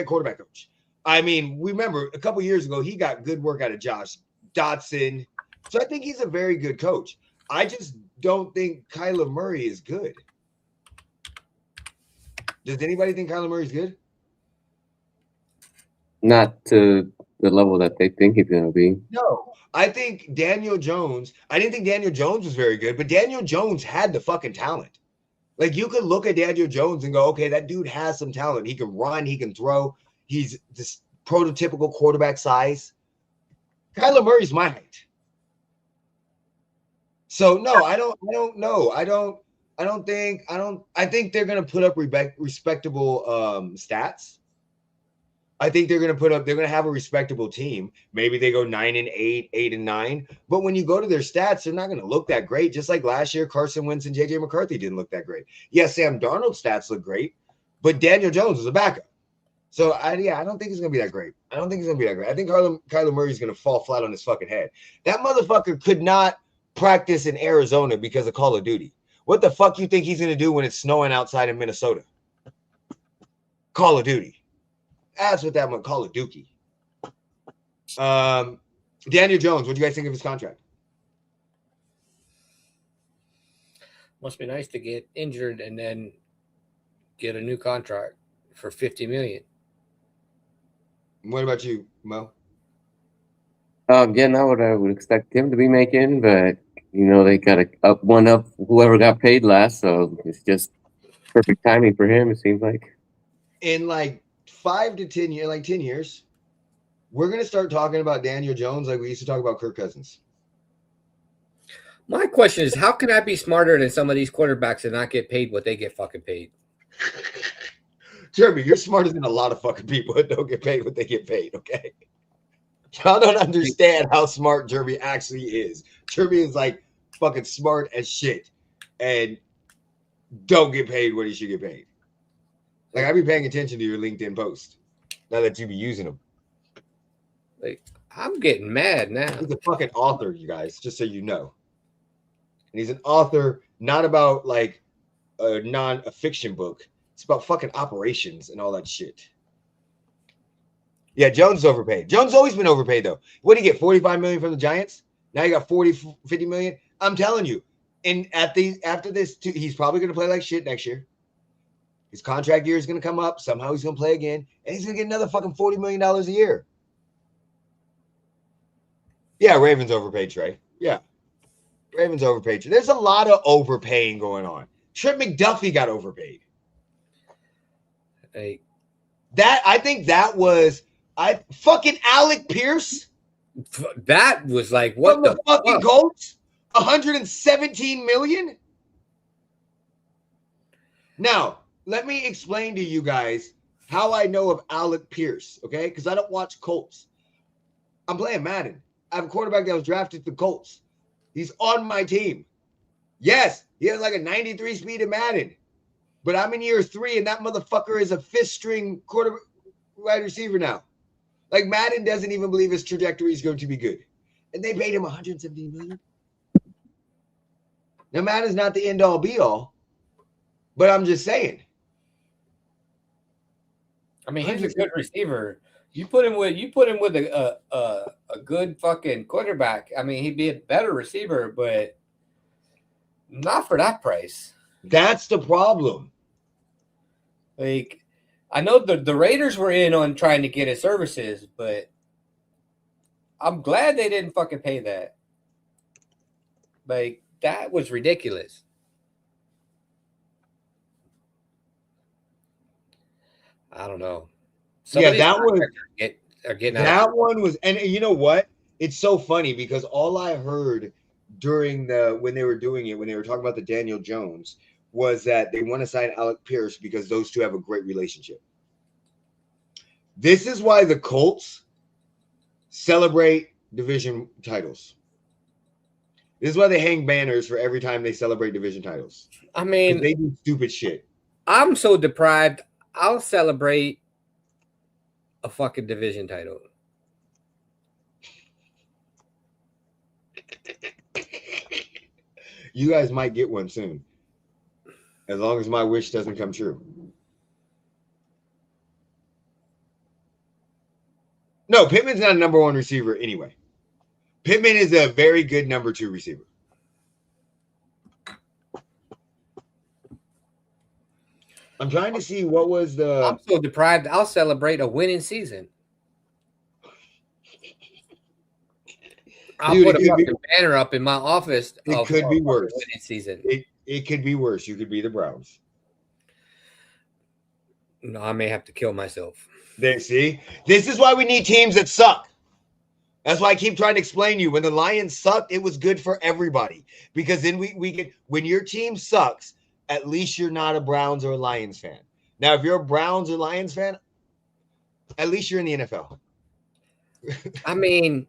quarterback coach. I mean, remember a couple years ago, he got good work out of Josh Dotson. So I think he's a very good coach. I just don't think Kyler Murray is good. Does anybody think Kyler Murray is good? Not to the level that they think he's going to be. No. I think Daniel Jones, I didn't think Daniel Jones was very good, but Daniel Jones had the fucking talent. Like, you could look at Daniel Jones and go, okay, that dude has some talent. He can run, he can throw. He's this prototypical quarterback size. Kyler Murray's my height. So no, I don't know. I think they're gonna put up respectable stats. I think they're gonna have a respectable team. Maybe they go 9-8, 8-9. But when you go to their stats, they're not gonna look that great. Just like last year, Carson Wentz and JJ McCarthy didn't look that great. Yes, Sam Darnold's stats look great, but Daniel Jones was a backup. So I don't think it's gonna be that great. I think Kyler Murray's gonna fall flat on his fucking head. That motherfucker could not practice in Arizona because of Call of Duty. What the fuck you think he's gonna do when it's snowing outside in Minnesota? Call of Duty. That's what that one Call of Duty. Daniel Jones, what do you guys think of his contract? Must be nice to get injured and then get a new contract for $50 million. What about you, Mo? Again, not what I would expect him to be making, but they got to up whoever got paid last, so it's just perfect timing for him. It seems like in like 5 to 10 years, like 10 years, we're gonna start talking about Daniel Jones like we used to talk about Kirk Cousins. My question is, how can I be smarter than some of these quarterbacks and not get paid what they get fucking paid? Jeremy, you're smarter than a lot of fucking people that don't get paid what they get paid, okay? Y'all don't understand how smart Jeremy actually is. Jeremy is like fucking smart as shit and don't get paid what he should get paid. Like, I be paying attention to your LinkedIn post now that you be using them. Like, I'm getting mad now. He's a fucking author, you guys, just so you know. And he's an author, not about like a fiction book. It's about fucking operations and all that shit. Yeah, Jones is overpaid. Jones always been overpaid though. What did he get? $45 million from the Giants? Now you got 50 million. I'm telling you. And after this, he's probably gonna play like shit next year. His contract year is gonna come up. Somehow he's gonna play again, and he's gonna get another fucking $40 million a year. Yeah, Ravens overpaid Trey. Yeah. Ravens overpaid Trey. There's a lot of overpaying going on. Trent McDuffie got overpaid. Hey. I think that was fucking Alec Pierce. That was like what from the fucking Colts? $117 million. Now, let me explain to you guys how I know of Alec Pierce, okay? Because I don't watch Colts. I'm playing Madden. I have a quarterback that was drafted to the Colts. He's on my team. Yes, he has like a 93 speed in Madden. But I'm in year 3, and that motherfucker is a 5th-string wide receiver now. Like, Madden doesn't even believe his trajectory is going to be good. And they paid him $117 million. Now, Madden's not the end-all, be-all. But I'm just saying. I mean, he's a good receiver. You put him with a good fucking quarterback. I mean, he'd be a better receiver, but not for that price. That's the problem. Like, I know the Raiders were in on trying to get his services, but I'm glad they didn't fucking pay that. Like, that was ridiculous. I don't know. That one was, and you know what? It's so funny because all I heard during when they were talking about the Daniel Jones, was that they want to sign Alec Pierce because those two have a great relationship. This is why the Colts celebrate division titles. This is why they hang banners for every time they celebrate division titles. I mean, they do stupid shit. I'm so deprived. I'll celebrate a fucking division title. You guys might get one soon. As long as my wish doesn't come true. No, Pittman's not a number 1 receiver anyway. Pittman is a very good number 2 receiver. I'm trying to see what was the... I'm so deprived, I'll celebrate a winning season. I'll put a fucking banner up in my office. It could be worse. Winning season. It could be worse. You could be the Browns. No, I may have to kill myself. See? This is why we need teams that suck. That's why I keep trying to explain to you. When the Lions sucked, it was good for everybody. Because then we get, when your team sucks, at least you're not a Browns or a Lions fan. Now, if you're a Browns or Lions fan, at least you're in the NFL. I mean,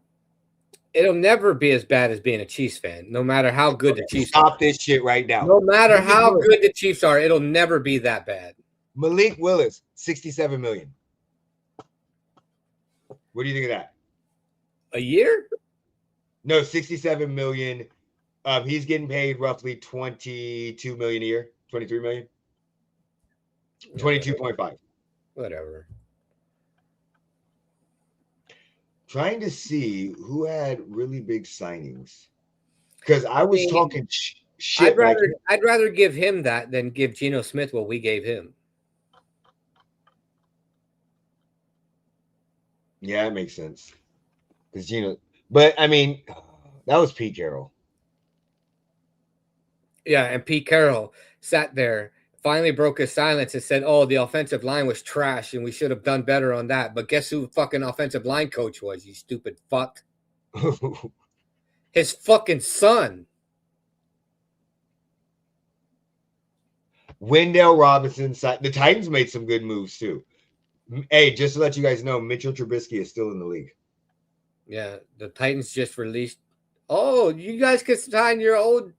it'll never be as bad as being a Chiefs fan, no matter how good the Chiefs are. Stop this shit right now. No matter how good the Chiefs are, it'll never be that bad. Malik Willis, $67 million. What do you think of that? A year? No, $67 million. He's getting paid roughly $22 million a year. $23 million. 22.5. Whatever. Trying to see who had really big signings. Because I was talking shit. I'd rather give him that than give Geno Smith what we gave him. Yeah, it makes sense. Because Geno, but I mean, that was Pete Carroll. Yeah, and Pete Carroll sat there, finally broke his silence and said, "Oh, the offensive line was trash and we should have done better on that." But guess who fucking offensive line coach was, you stupid fuck? His fucking son. Wendell Robinson. The Titans made some good moves too. Hey, just to let you guys know, Mitchell Trubisky is still in the league. Yeah, the Titans just released. Oh, you guys can sign your old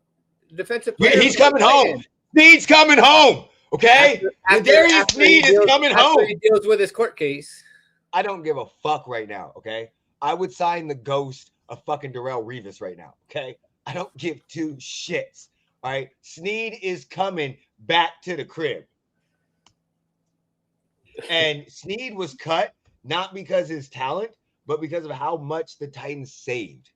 defensive player. He's coming home. Snead's coming home. Okay? Darius Snead is coming home. He deals with his court case. I don't give a fuck right now. Okay? I would sign the ghost of fucking Darrelle Revis right now. Okay? I don't give two shits. All right? Snead is coming back to the crib. And Snead was cut not because of his talent, but because of how much the Titans saved.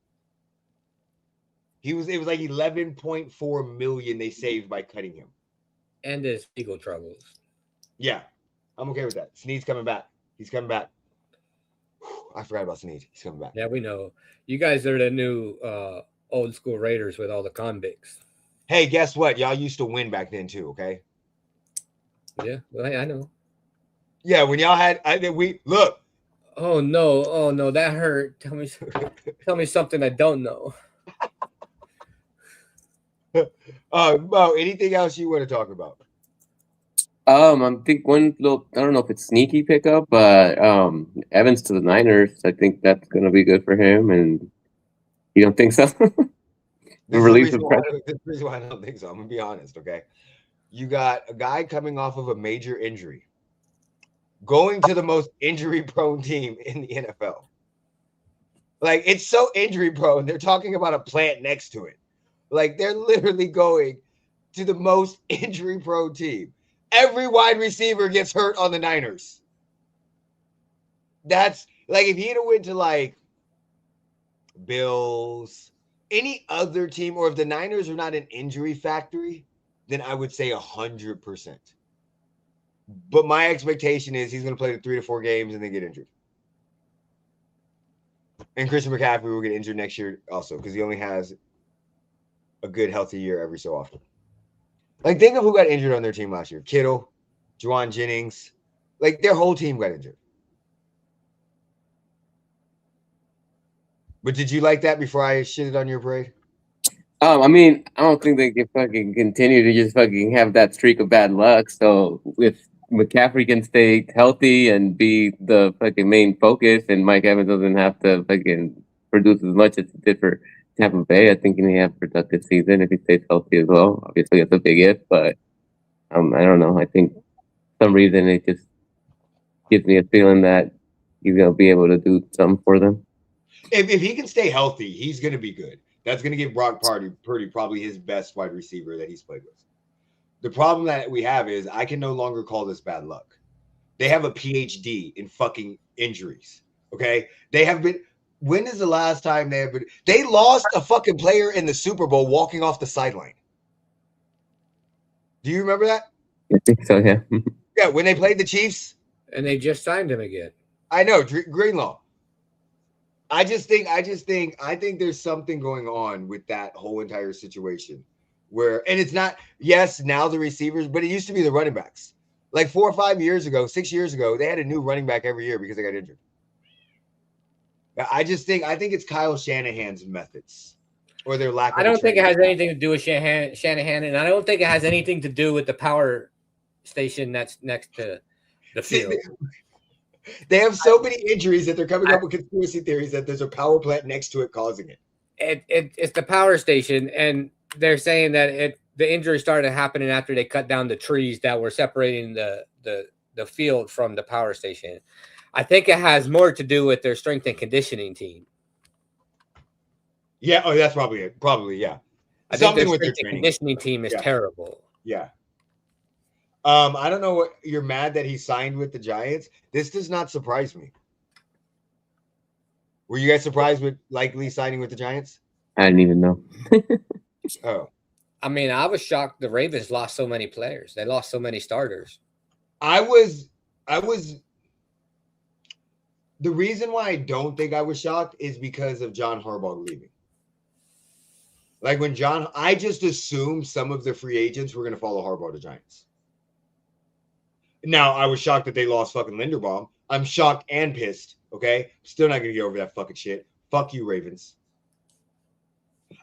It was like 11.4 million they saved by cutting him. And his legal troubles. Yeah, I'm okay with that. Snead's coming back. He's coming back. I forgot about Snead. He's coming back. Yeah, we know. You guys are the new old school Raiders with all the convicts. Hey, guess what? Y'all used to win back then too, okay? Yeah, well, I know. Yeah, when y'all had we look. Oh no, that hurt. Tell me something I don't know. Mo, anything else you want to talk about? I think one little, I don't know if it's sneaky pickup, but Evans to the Niners, I think that's gonna be good for him. And you don't think so? This is the reason why I don't think so. I'm gonna be honest, okay? You got a guy coming off of a major injury, going to the most injury-prone team in the NFL. Like, it's so injury-prone. They're talking about a plant next to it. Like, they're literally going to the most injury-prone team. Every wide receiver gets hurt on the Niners. That's, like, if he had went to, like, Bills, any other team, or if the Niners are not an injury factory, then I would say 100%. But my expectation is he's going to play the 3 to 4 games and then get injured. And Christian McCaffrey will get injured next year also because he only has a good, healthy year every so often. Like, think of who got injured on their team last year. Kittle, Juwan Jennings. Like, their whole team got injured. But did you like that before I shitted on your parade? I mean, I don't think they can fucking continue to just fucking have that streak of bad luck. So if McCaffrey can stay healthy and be the fucking main focus, and Mike Evans doesn't have to fucking produce as much as he did for Tampa Bay, I think he may have a productive season if he stays healthy as well. Obviously, it's a big if, but I don't know. I think for some reason it just gives me a feeling that he's gonna be able to do something for them. If he can stay healthy, he's gonna be good. That's going to give Brock Purdy probably his best wide receiver that he's played with. The problem that we have is I can no longer call this bad luck. They have a PhD in fucking injuries, okay? They have been – when is the last time they have been – they lost a fucking player in the Super Bowl walking off the sideline. Do you remember that? I think so, yeah. Yeah, when they played the Chiefs. And they just signed him again. I know, Greenlaw. I think there's something going on with that whole entire situation where, and it's not, yes, now the receivers, but it used to be the running backs. Like 4 or 5 years ago, 6 years ago, they had a new running back every year because they got injured. I think it's Kyle Shanahan's methods. or their lack of. I don't think it has anything to do with Shanahan, and I don't think it has anything to do with the power station that's next to the field. They have so many injuries that they're coming up with conspiracy theories that there's a power plant next to it causing it. It's the power station, and they're saying that the injury started happening after they cut down the trees that were separating the field from the power station. I think it has more to do with their strength and conditioning team. Yeah, that's probably it. Probably, yeah. I think their strength and conditioning team is terrible. Yeah. I don't know what you're mad that he signed with the Giants. This does not surprise me. Were you guys surprised with likely signing with the Giants? I didn't even know. Oh. I mean, I was shocked the Ravens lost so many players. They lost so many starters. I was the reason why I don't think I was shocked is because of John Harbaugh leaving. Like when I just assumed some of the free agents were going to follow Harbaugh to Giants. Now, I was shocked that they lost fucking Linderbaum. I'm shocked and pissed, okay? Still not going to get over that fucking shit. Fuck you, Ravens.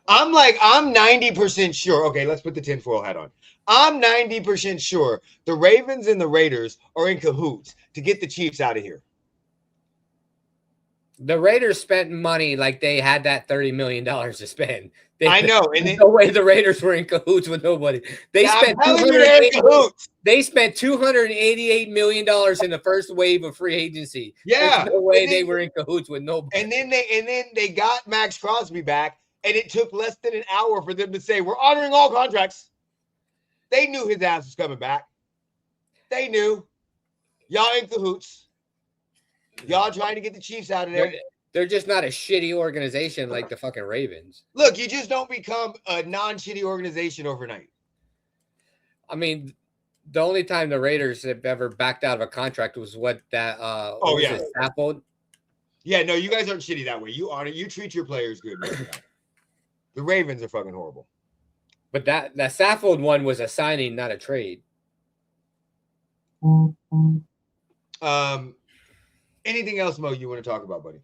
I'm 90% sure. Okay, let's put the tinfoil hat on. I'm 90% sure the Ravens and the Raiders are in cahoots to get the Chiefs out of here. The Raiders spent money like they had that $30 million to spend. I know. And no way the Raiders were in cahoots with nobody. They spent $288 million in the first wave of free agency. Yeah. There's no way they were in cahoots with nobody. And then they got Maxx Crosby back, and it took less than an hour for them to say, we're honoring all contracts. They knew his ass was coming back. They knew. Y'all in cahoots. Y'all trying to get the Chiefs out of there. They're just not a shitty organization like the fucking Ravens. Look, you just don't become a non-shitty organization overnight. I mean, the only time the Raiders have ever backed out of a contract was Saffold. Yeah, no, you guys aren't shitty that way. You treat your players good. The Ravens are fucking horrible. But that Saffold one was a signing, not a trade. Anything else, Mo, you want to talk about, buddy?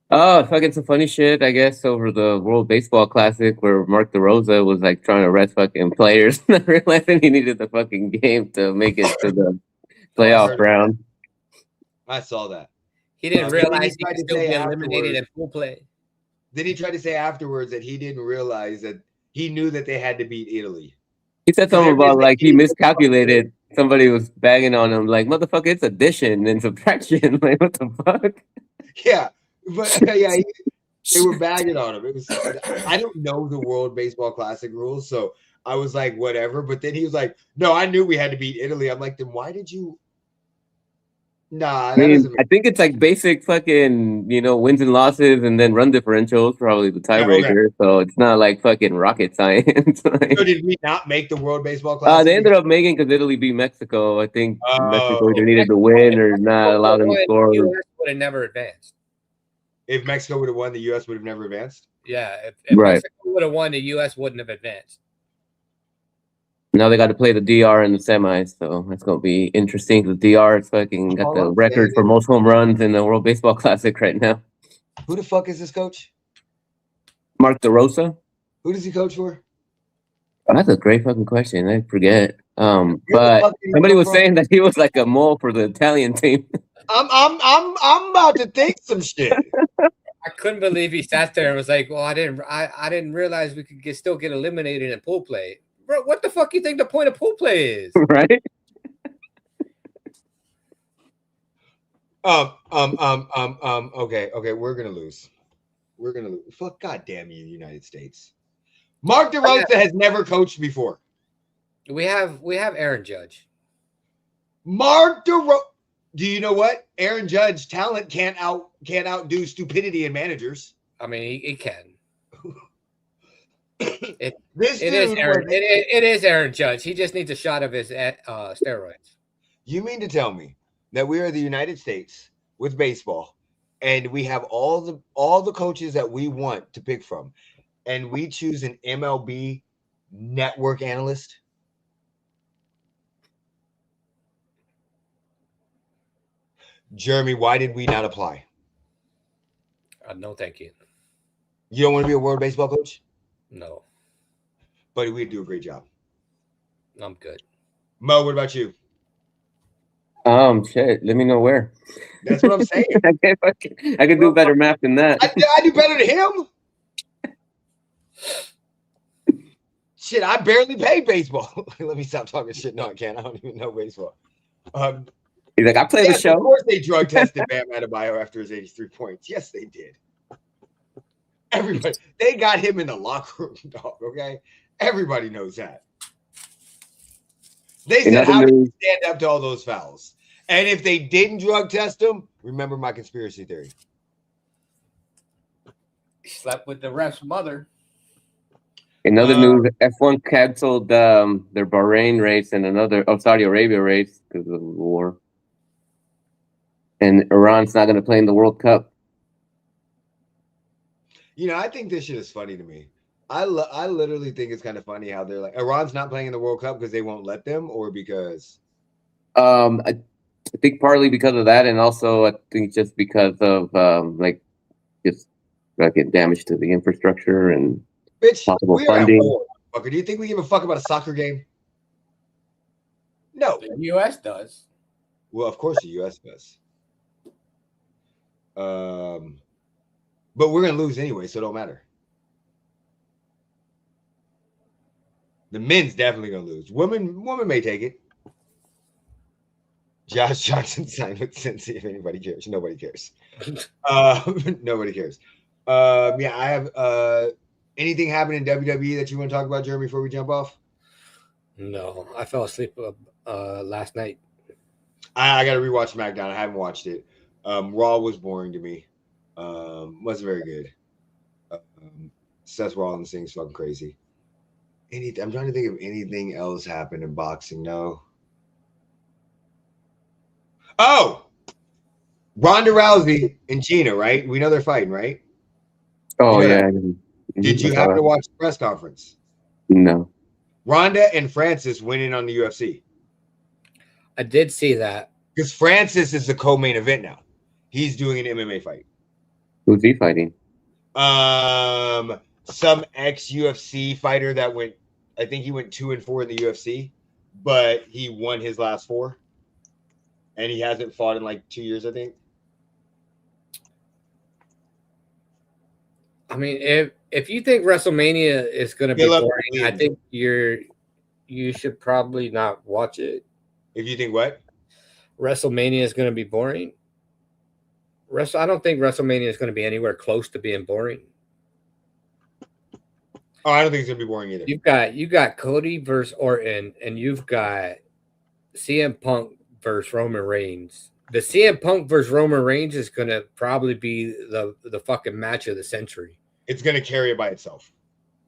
Oh, fucking some funny shit, I guess, over the World Baseball Classic where Mark DeRosa was like trying to rest fucking players, not realizing he needed the fucking game to make it to the playoff round. I saw that. He didn't realize he could still be eliminated in full play. Then he tried to say afterwards that he didn't realize that he knew that they had to beat Italy. He said something about like he miscalculated. Somebody was bagging on him like, motherfucker, it's addition and subtraction. Like, what the fuck? Yeah. But yeah, they were bagging on him. I don't know the World Baseball Classic rules, so I was like, whatever. But then he was like, no, I knew we had to beat Italy. I'm like, then why did you? Nah, I think it's like basic fucking, wins and losses and then run differentials, probably the tiebreaker. Yeah, okay. So it's not like fucking rocket science. So did we not make the World Baseball Classic? They ended up making because Italy beat Mexico. I think Mexico either needed to win or not allow them to score. The US would have never advanced. If Mexico would have won, the U.S. would have never advanced? Yeah, if Mexico would have won, the U.S. wouldn't have advanced. Now they got to play the DR in the semis, so that's going to be interesting. The DR is fucking got the record for most home runs in the World Baseball Classic right now. Who the fuck is this coach? Mark DeRosa. Who does he coach for? Oh, that's a great fucking question. I forget. But somebody was saying that he was like a mole for the Italian team. I'm about to think some shit. I couldn't believe he sat there and was like, "Well, I didn't realize we could still get eliminated in pool play." Bro, what the fuck you think the point of pool play is? Right? Okay, we're gonna lose. Fuck, goddamn you, United States. Mark DeRosa has never coached before. We have Aaron Judge. Mark DeRosa. Do you know what? Aaron Judge talent can't outdo stupidity in managers. I mean, he can. It is Aaron Judge. He just needs a shot of his steroids. You mean to tell me that we are the United States with baseball, and we have all the coaches that we want to pick from, and we choose an MLB network analyst? Jeremy, why did we not apply? No, thank you. You don't want to be a World Baseball coach? No, but we'd do a great job. I'm good. Mo, what about you? Shit. Let me know where. That's what I'm saying. I can do better math than that. I do better than him. Shit, I barely play baseball. Let me stop talking shit. No, I can't. I don't even know baseball. He's like, I play the show. Of course, they drug tested Bam Adebayo after his 83 points. Yes, they did. Everybody, they got him in the locker room, dog. Okay, everybody knows that. They said, "How did he stand up to all those fouls?" And if they didn't drug test him, remember my conspiracy theory. He slept with the ref's mother. In other news, F1 canceled their Bahrain race and Saudi Arabia race because of the war. And Iran's not going to play in the World Cup. You know, I think this shit is funny to me. I literally think it's kind of funny how they're like, Iran's not playing in the World Cup because they won't let them, or because I think partly because of that, and also I think just because of just fucking damage to the infrastructure and possible funding. Do you think we give a fuck about a soccer game? No. The U.S. does. Well, of course the U.S. does. But we're gonna lose anyway, so it don't matter. The men's definitely gonna lose. Women may take it. Josh Johnson signed with Cincy. If anybody cares, nobody cares. Nobody cares. Yeah, I have. Anything happened in WWE that you want to talk about, Jeremy, before we jump off? No, I fell asleep last night. I got to rewatch SmackDown. I haven't watched it. Raw was boring to me. Wasn't very good. Seth Rollins thing's fucking crazy. I'm trying to think of anything else happened in boxing. No. Oh, Ronda Rousey and Gina, right? We know they're fighting, right? Oh, yeah. Did you happen to watch the press conference? No. Ronda and Francis went in on the UFC. I did see that. Because Francis is the co-main event now. He's doing an MMA fight. Who's he fighting? Some ex-UFC fighter that went, I think he went 2-4 in the UFC, but he won his last 4. And he hasn't fought in like 2 years, I think. I mean, if you think WrestleMania is going to be boring, I think you should probably not watch it. If you think what? WrestleMania is going to be boring. I don't think WrestleMania is going to be anywhere close to being boring. Oh, I don't think it's going to be boring either. You got Cody versus Orton, and you've got CM Punk versus Roman Reigns. The CM Punk versus Roman Reigns is going to probably be the fucking match of the century. It's going to carry it by itself.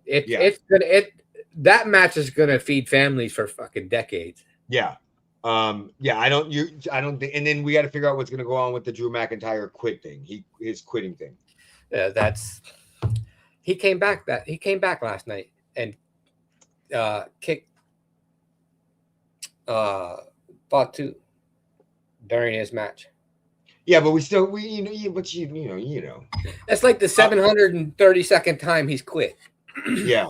That match is going to feed families for fucking decades. Yeah. I don't think, and then we got to figure out what's going to go on with the Drew McIntyre quit thing. His quitting thing. He came back last night and kicked Fatu during his match. Yeah, but you know. That's like the 732nd time he's quit. Yeah.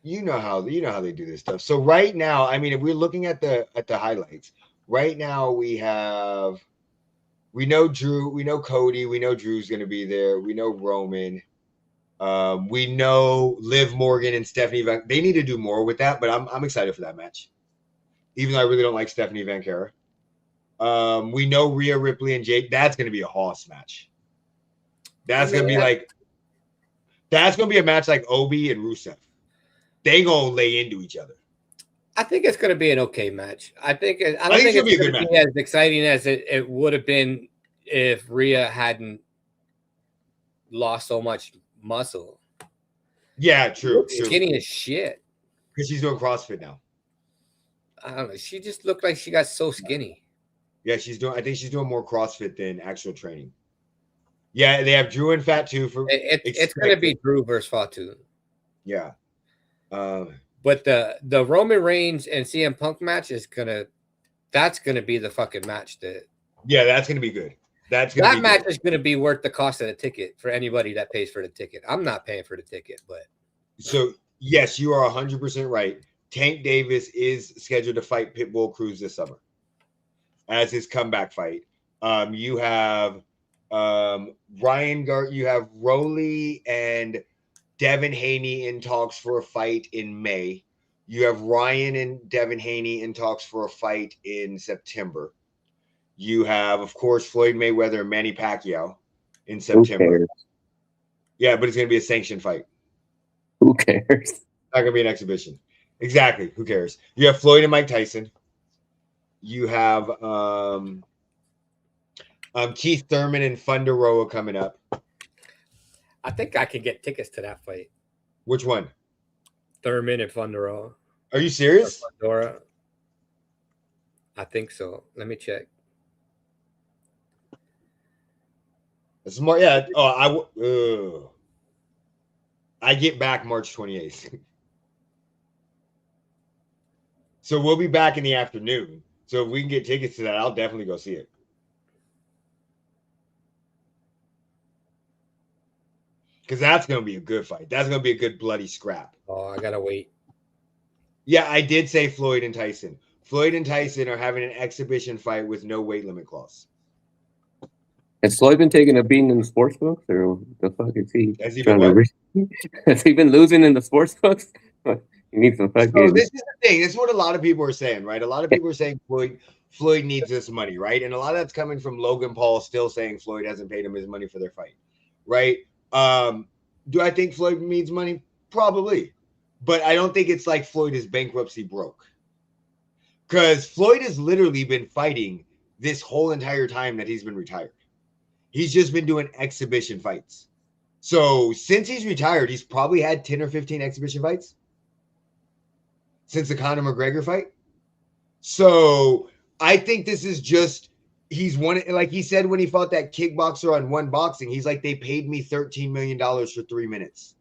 You know how they do this stuff. So right now, I mean, if we're looking at the highlights, right now we know Drew, we know Cody, we know Drew's going to be there, we know Roman, we know Liv Morgan and Stephanie they need to do more with that, but I'm excited for that match, even though I really don't like Stephanie Vancouver. We know Rhea Ripley and Jake. That's going to be a hoss match. That's going to be a match like Obi and Rusev. They gonna lay into each other. I think it's going to be an okay match. I don't think it's going to be as exciting as it would have been if Rhea hadn't lost so much muscle. Yeah, true. Skinny as shit. Because she's doing CrossFit now. I don't know. She just looked like she got so skinny. Yeah, I think she's doing more CrossFit than actual training. Yeah, they have Drew and Fatu for. It's going to be Drew versus Fatu. Yeah. But the Roman Reigns and CM Punk match that's gonna be the fucking match. That's gonna be good. That match is gonna be worth the cost of the ticket for anybody that pays for the ticket. I'm not paying for the ticket, but So yes, you are 100% right. Tank Davis is scheduled to fight Pitbull Cruz this summer as his comeback fight. You have Ryan Gart, you have Rowley and Devin Haney in talks for a fight in May. You have Ryan and Devin Haney in talks for a fight in September. You have, of course, Floyd Mayweather and Manny Pacquiao in September. Yeah, but it's going to be a sanctioned fight. Who cares? It's not going to be an exhibition. Exactly. Who cares? You have Floyd and Mike Tyson. You have Keith Thurman and Fundaroa coming up. I think I could get tickets to that fight. Which one? Thurman and Fundaroa. Are you serious? Fundora. I think so. Let me check. It's more, yeah. Oh, I get back March 28th. So we'll be back in the afternoon. So if we can get tickets to that, I'll definitely go see it. Because that's going to be a good fight. That's going to be a good bloody scrap. Oh, I got to wait. Yeah, I did say Floyd and Tyson. Floyd and Tyson are having an exhibition fight with no weight limit clause. Has Floyd been taking a beating in the sports books, or the fuck is he? Has he been what? Has he been losing in the sports books? He needs some fucking. So this is the thing. This is what a lot of people are saying, right? A lot of people are saying Floyd needs this money, right? And a lot of that's coming from Logan Paul still saying Floyd hasn't paid him his money for their fight, right? Do I think Floyd needs money? Probably. But I don't think it's like Floyd is bankruptcy broke. Because Floyd has literally been fighting this whole entire time that he's been retired. He's just been doing exhibition fights. So since he's retired, he's probably had 10 or 15 exhibition fights since the Conor McGregor fight. So I think this is just, he's won it. Like he said when he fought that kickboxer on One Boxing, he's like, they paid me $13 million for 3 minutes.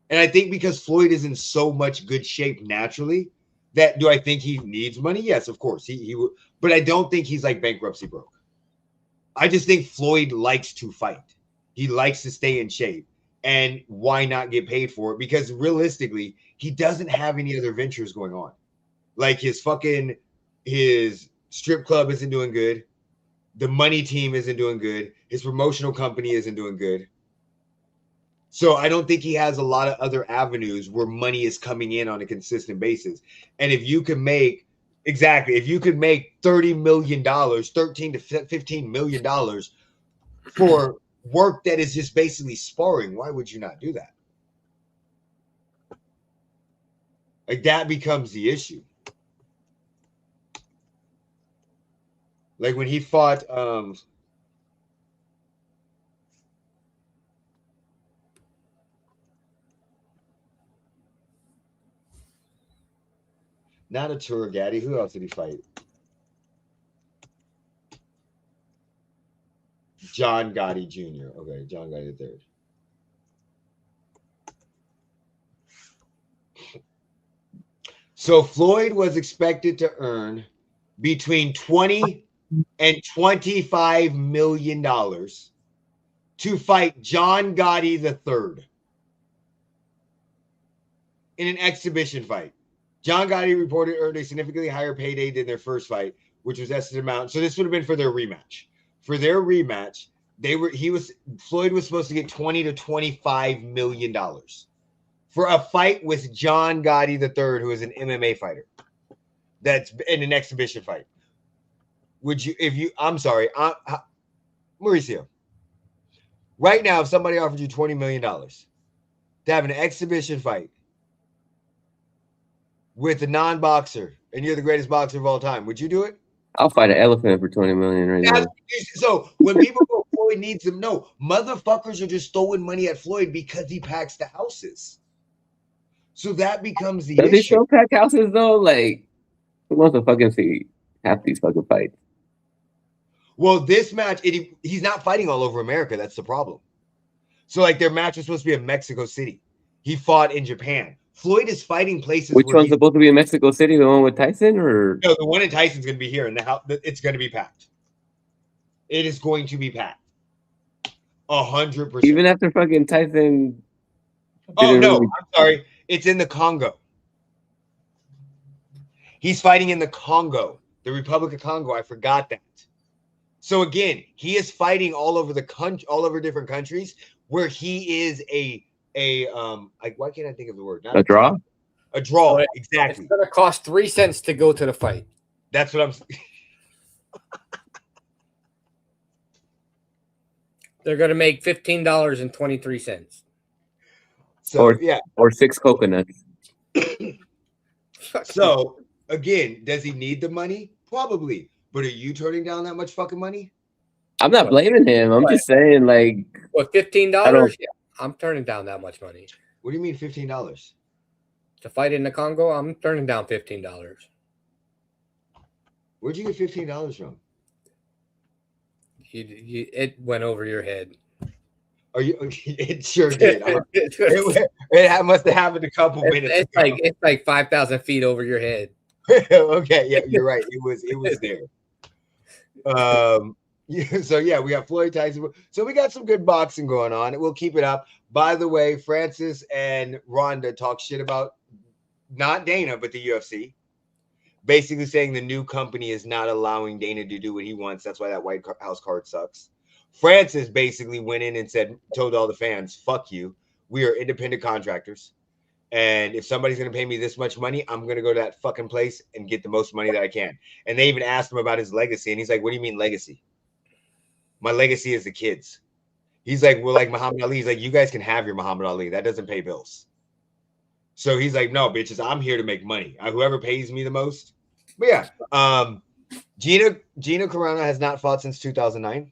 And I think because Floyd is in so much good shape naturally, that do I think he needs money? Yes, of course. He would, but I don't think he's like bankruptcy broke. I just think Floyd likes to fight. He likes to stay in shape. And why not get paid for it? Because realistically, he doesn't have any other ventures going on. Like his strip club isn't doing good. The money team isn't doing good. His promotional company isn't doing good. So I don't think he has a lot of other avenues where money is coming in on a consistent basis. And if you can make $30 million, $13 to $15 million for work that is just basically sparring, why would you not do that? Like that becomes the issue. Like when he fought not a Turagatti. Who else did he fight? John Gotti Jr. Okay, John Gotti III. So Floyd was expected to earn between $20 and $25 million to fight John Gotti III in an exhibition fight. John Gotti reported earned a significantly higher payday than their first fight, which was estimated amount. So this would have been for their rematch. For their rematch, Floyd was supposed to get $20 to $25 million for a fight with John Gotti III, who is an MMA fighter. That's in an exhibition fight. I'm sorry, Mauricio. Right now, if somebody offered you $20 million to have an exhibition fight with a non-boxer, and you're the greatest boxer of all time, would you do it? I'll fight an elephant for $20 million right now. So when people go, Floyd needs them, no, motherfuckers are just throwing money at Floyd because he packs the houses. So that becomes the issue. Does he still pack houses though? Like, who wants to fucking see half these fucking fights? Well, this match, he's not fighting all over America. That's the problem. So like their match was supposed to be in Mexico City. He fought in Japan. Floyd is fighting places. Which one's supposed to be in Mexico City? The one with Tyson, or no? The one in Tyson's going to be here, and it's going to be packed. It is going to be packed. 100%. Even after fucking Tyson Oh no, I'm sorry. It's in the Congo. He's fighting in the Congo, the Republic of Congo. I forgot that. So again, he is fighting all over the country, all over different countries, where he is a like, why can't I think of the word? Not A draw? A draw, So exactly. It's gonna cost 3 cents to go to the fight. That's what I'm. They're gonna make $15.23. So yeah, or 6 coconuts. So again, does he need the money? Probably. But are you turning down that much fucking money? I'm not blaming him. I'm just saying, like, What, $15? Yeah, I'm turning down that much money. What do you mean $15? To fight in the Congo, I'm turning down $15. Where'd you get $15 from? It went over your head. Are you? It sure did. It must have happened a couple minutes ago. It's like 5,000 feet over your head. Okay, yeah, you're right. It was there. So yeah, we got Floyd Tyson. So we got some good boxing going on. We'll keep it up. By the way, Francis and Ronda talk shit about not Dana, but the UFC. Basically saying the new company is not allowing Dana to do what he wants. That's why that White House card sucks. Francis basically went in and told all the fans, fuck you. We are independent contractors. And if somebody's going to pay me this much money, I'm going to go to that fucking place and get the most money that I can. And they even asked him about his legacy. And he's like, what do you mean legacy? My legacy is the kids. He's like, well, like Muhammad Ali. He's like, you guys can have your Muhammad Ali. That doesn't pay bills. So he's like, no, bitches, I'm here to make money. Whoever pays me the most. But yeah, Gina Carano has not fought since 2009.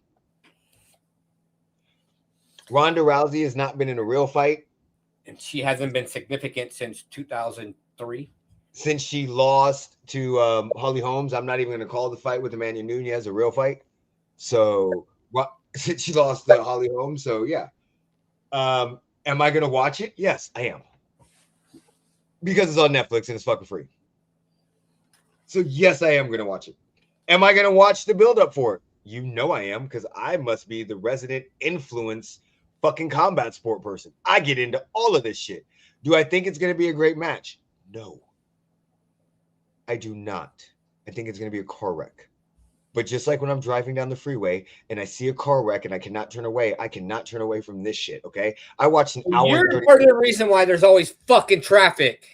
Ronda Rousey has not been in a real fight. And she hasn't been significant since 2003. Since she lost to Holly Holmes. I'm not even going to call the fight with Amanda Nunes a real fight. So since she lost to Holly Holmes. So yeah. Am I going to watch it? Yes, I am. Because it's on Netflix and it's fucking free. So yes, I am going to watch it. Am I going to watch the build-up for it? You know I am, because I must be the resident influence fucking combat sport person. I get into all of this shit. Do I think it's going to be a great match? No. I do not. I think it's going to be a car wreck. But just like when I'm driving down the freeway and I see a car wreck and I cannot turn away, I cannot turn away from this shit, okay? I watched an hour. You're part of the reason why there's always fucking traffic.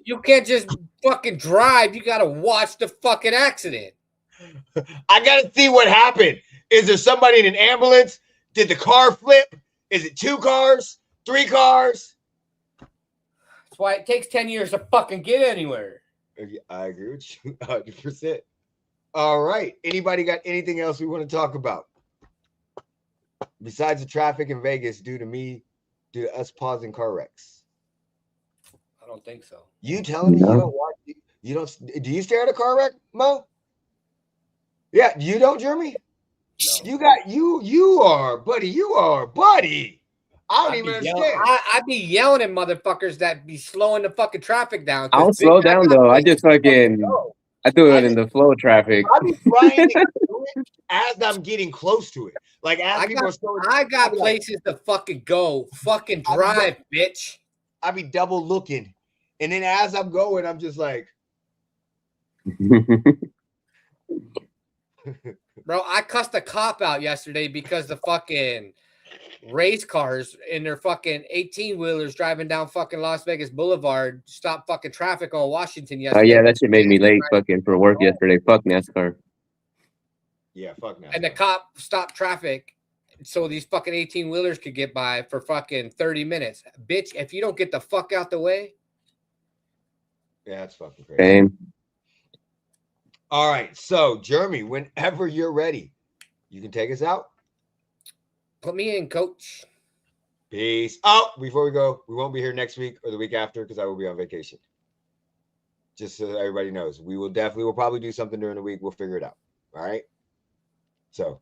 You can't just fucking drive. You got to watch the fucking accident. I got to see what happened. Is there somebody in an ambulance? Did the car flip? Is it 2 cars? 3 cars? That's why it takes 10 years to fucking get anywhere. I agree with you 100%. All right. Anybody got anything else we want to talk about? Besides the traffic in Vegas due to us pausing car wrecks? I don't think so. You telling me you don't do you stare at a car wreck, Mo? Yeah, you don't, Jeremy? No. You are buddy. I don't even understand. I be yelling at motherfuckers that be slowing the fucking traffic down. I'll slow down though. I just fucking I do it in the flow of traffic. I be trying to do it as I'm getting close to it. Like as I got places to fucking go. Fucking drive, bitch. I be double looking. And then as I'm going, I'm just like bro, I cussed a cop out yesterday because the fucking race cars in their fucking 18-wheelers driving down fucking Las Vegas Boulevard stopped fucking traffic on Washington yesterday. Oh yeah, that shit made me late fucking for work yesterday. Fuck NASCAR. Yeah, fuck NASCAR. And the cop stopped traffic so these fucking 18-wheelers could get by for fucking 30 minutes. Bitch, if you don't get the fuck out the way. Yeah, that's fucking crazy. Same. All right, so Jeremy, whenever you're ready, you can take us out. Put me in, coach. Peace. Oh, before we go, we won't be here next week or the week after because I will be on vacation. Just so everybody knows, we'll probably do something during the week. We'll figure it out. All right. So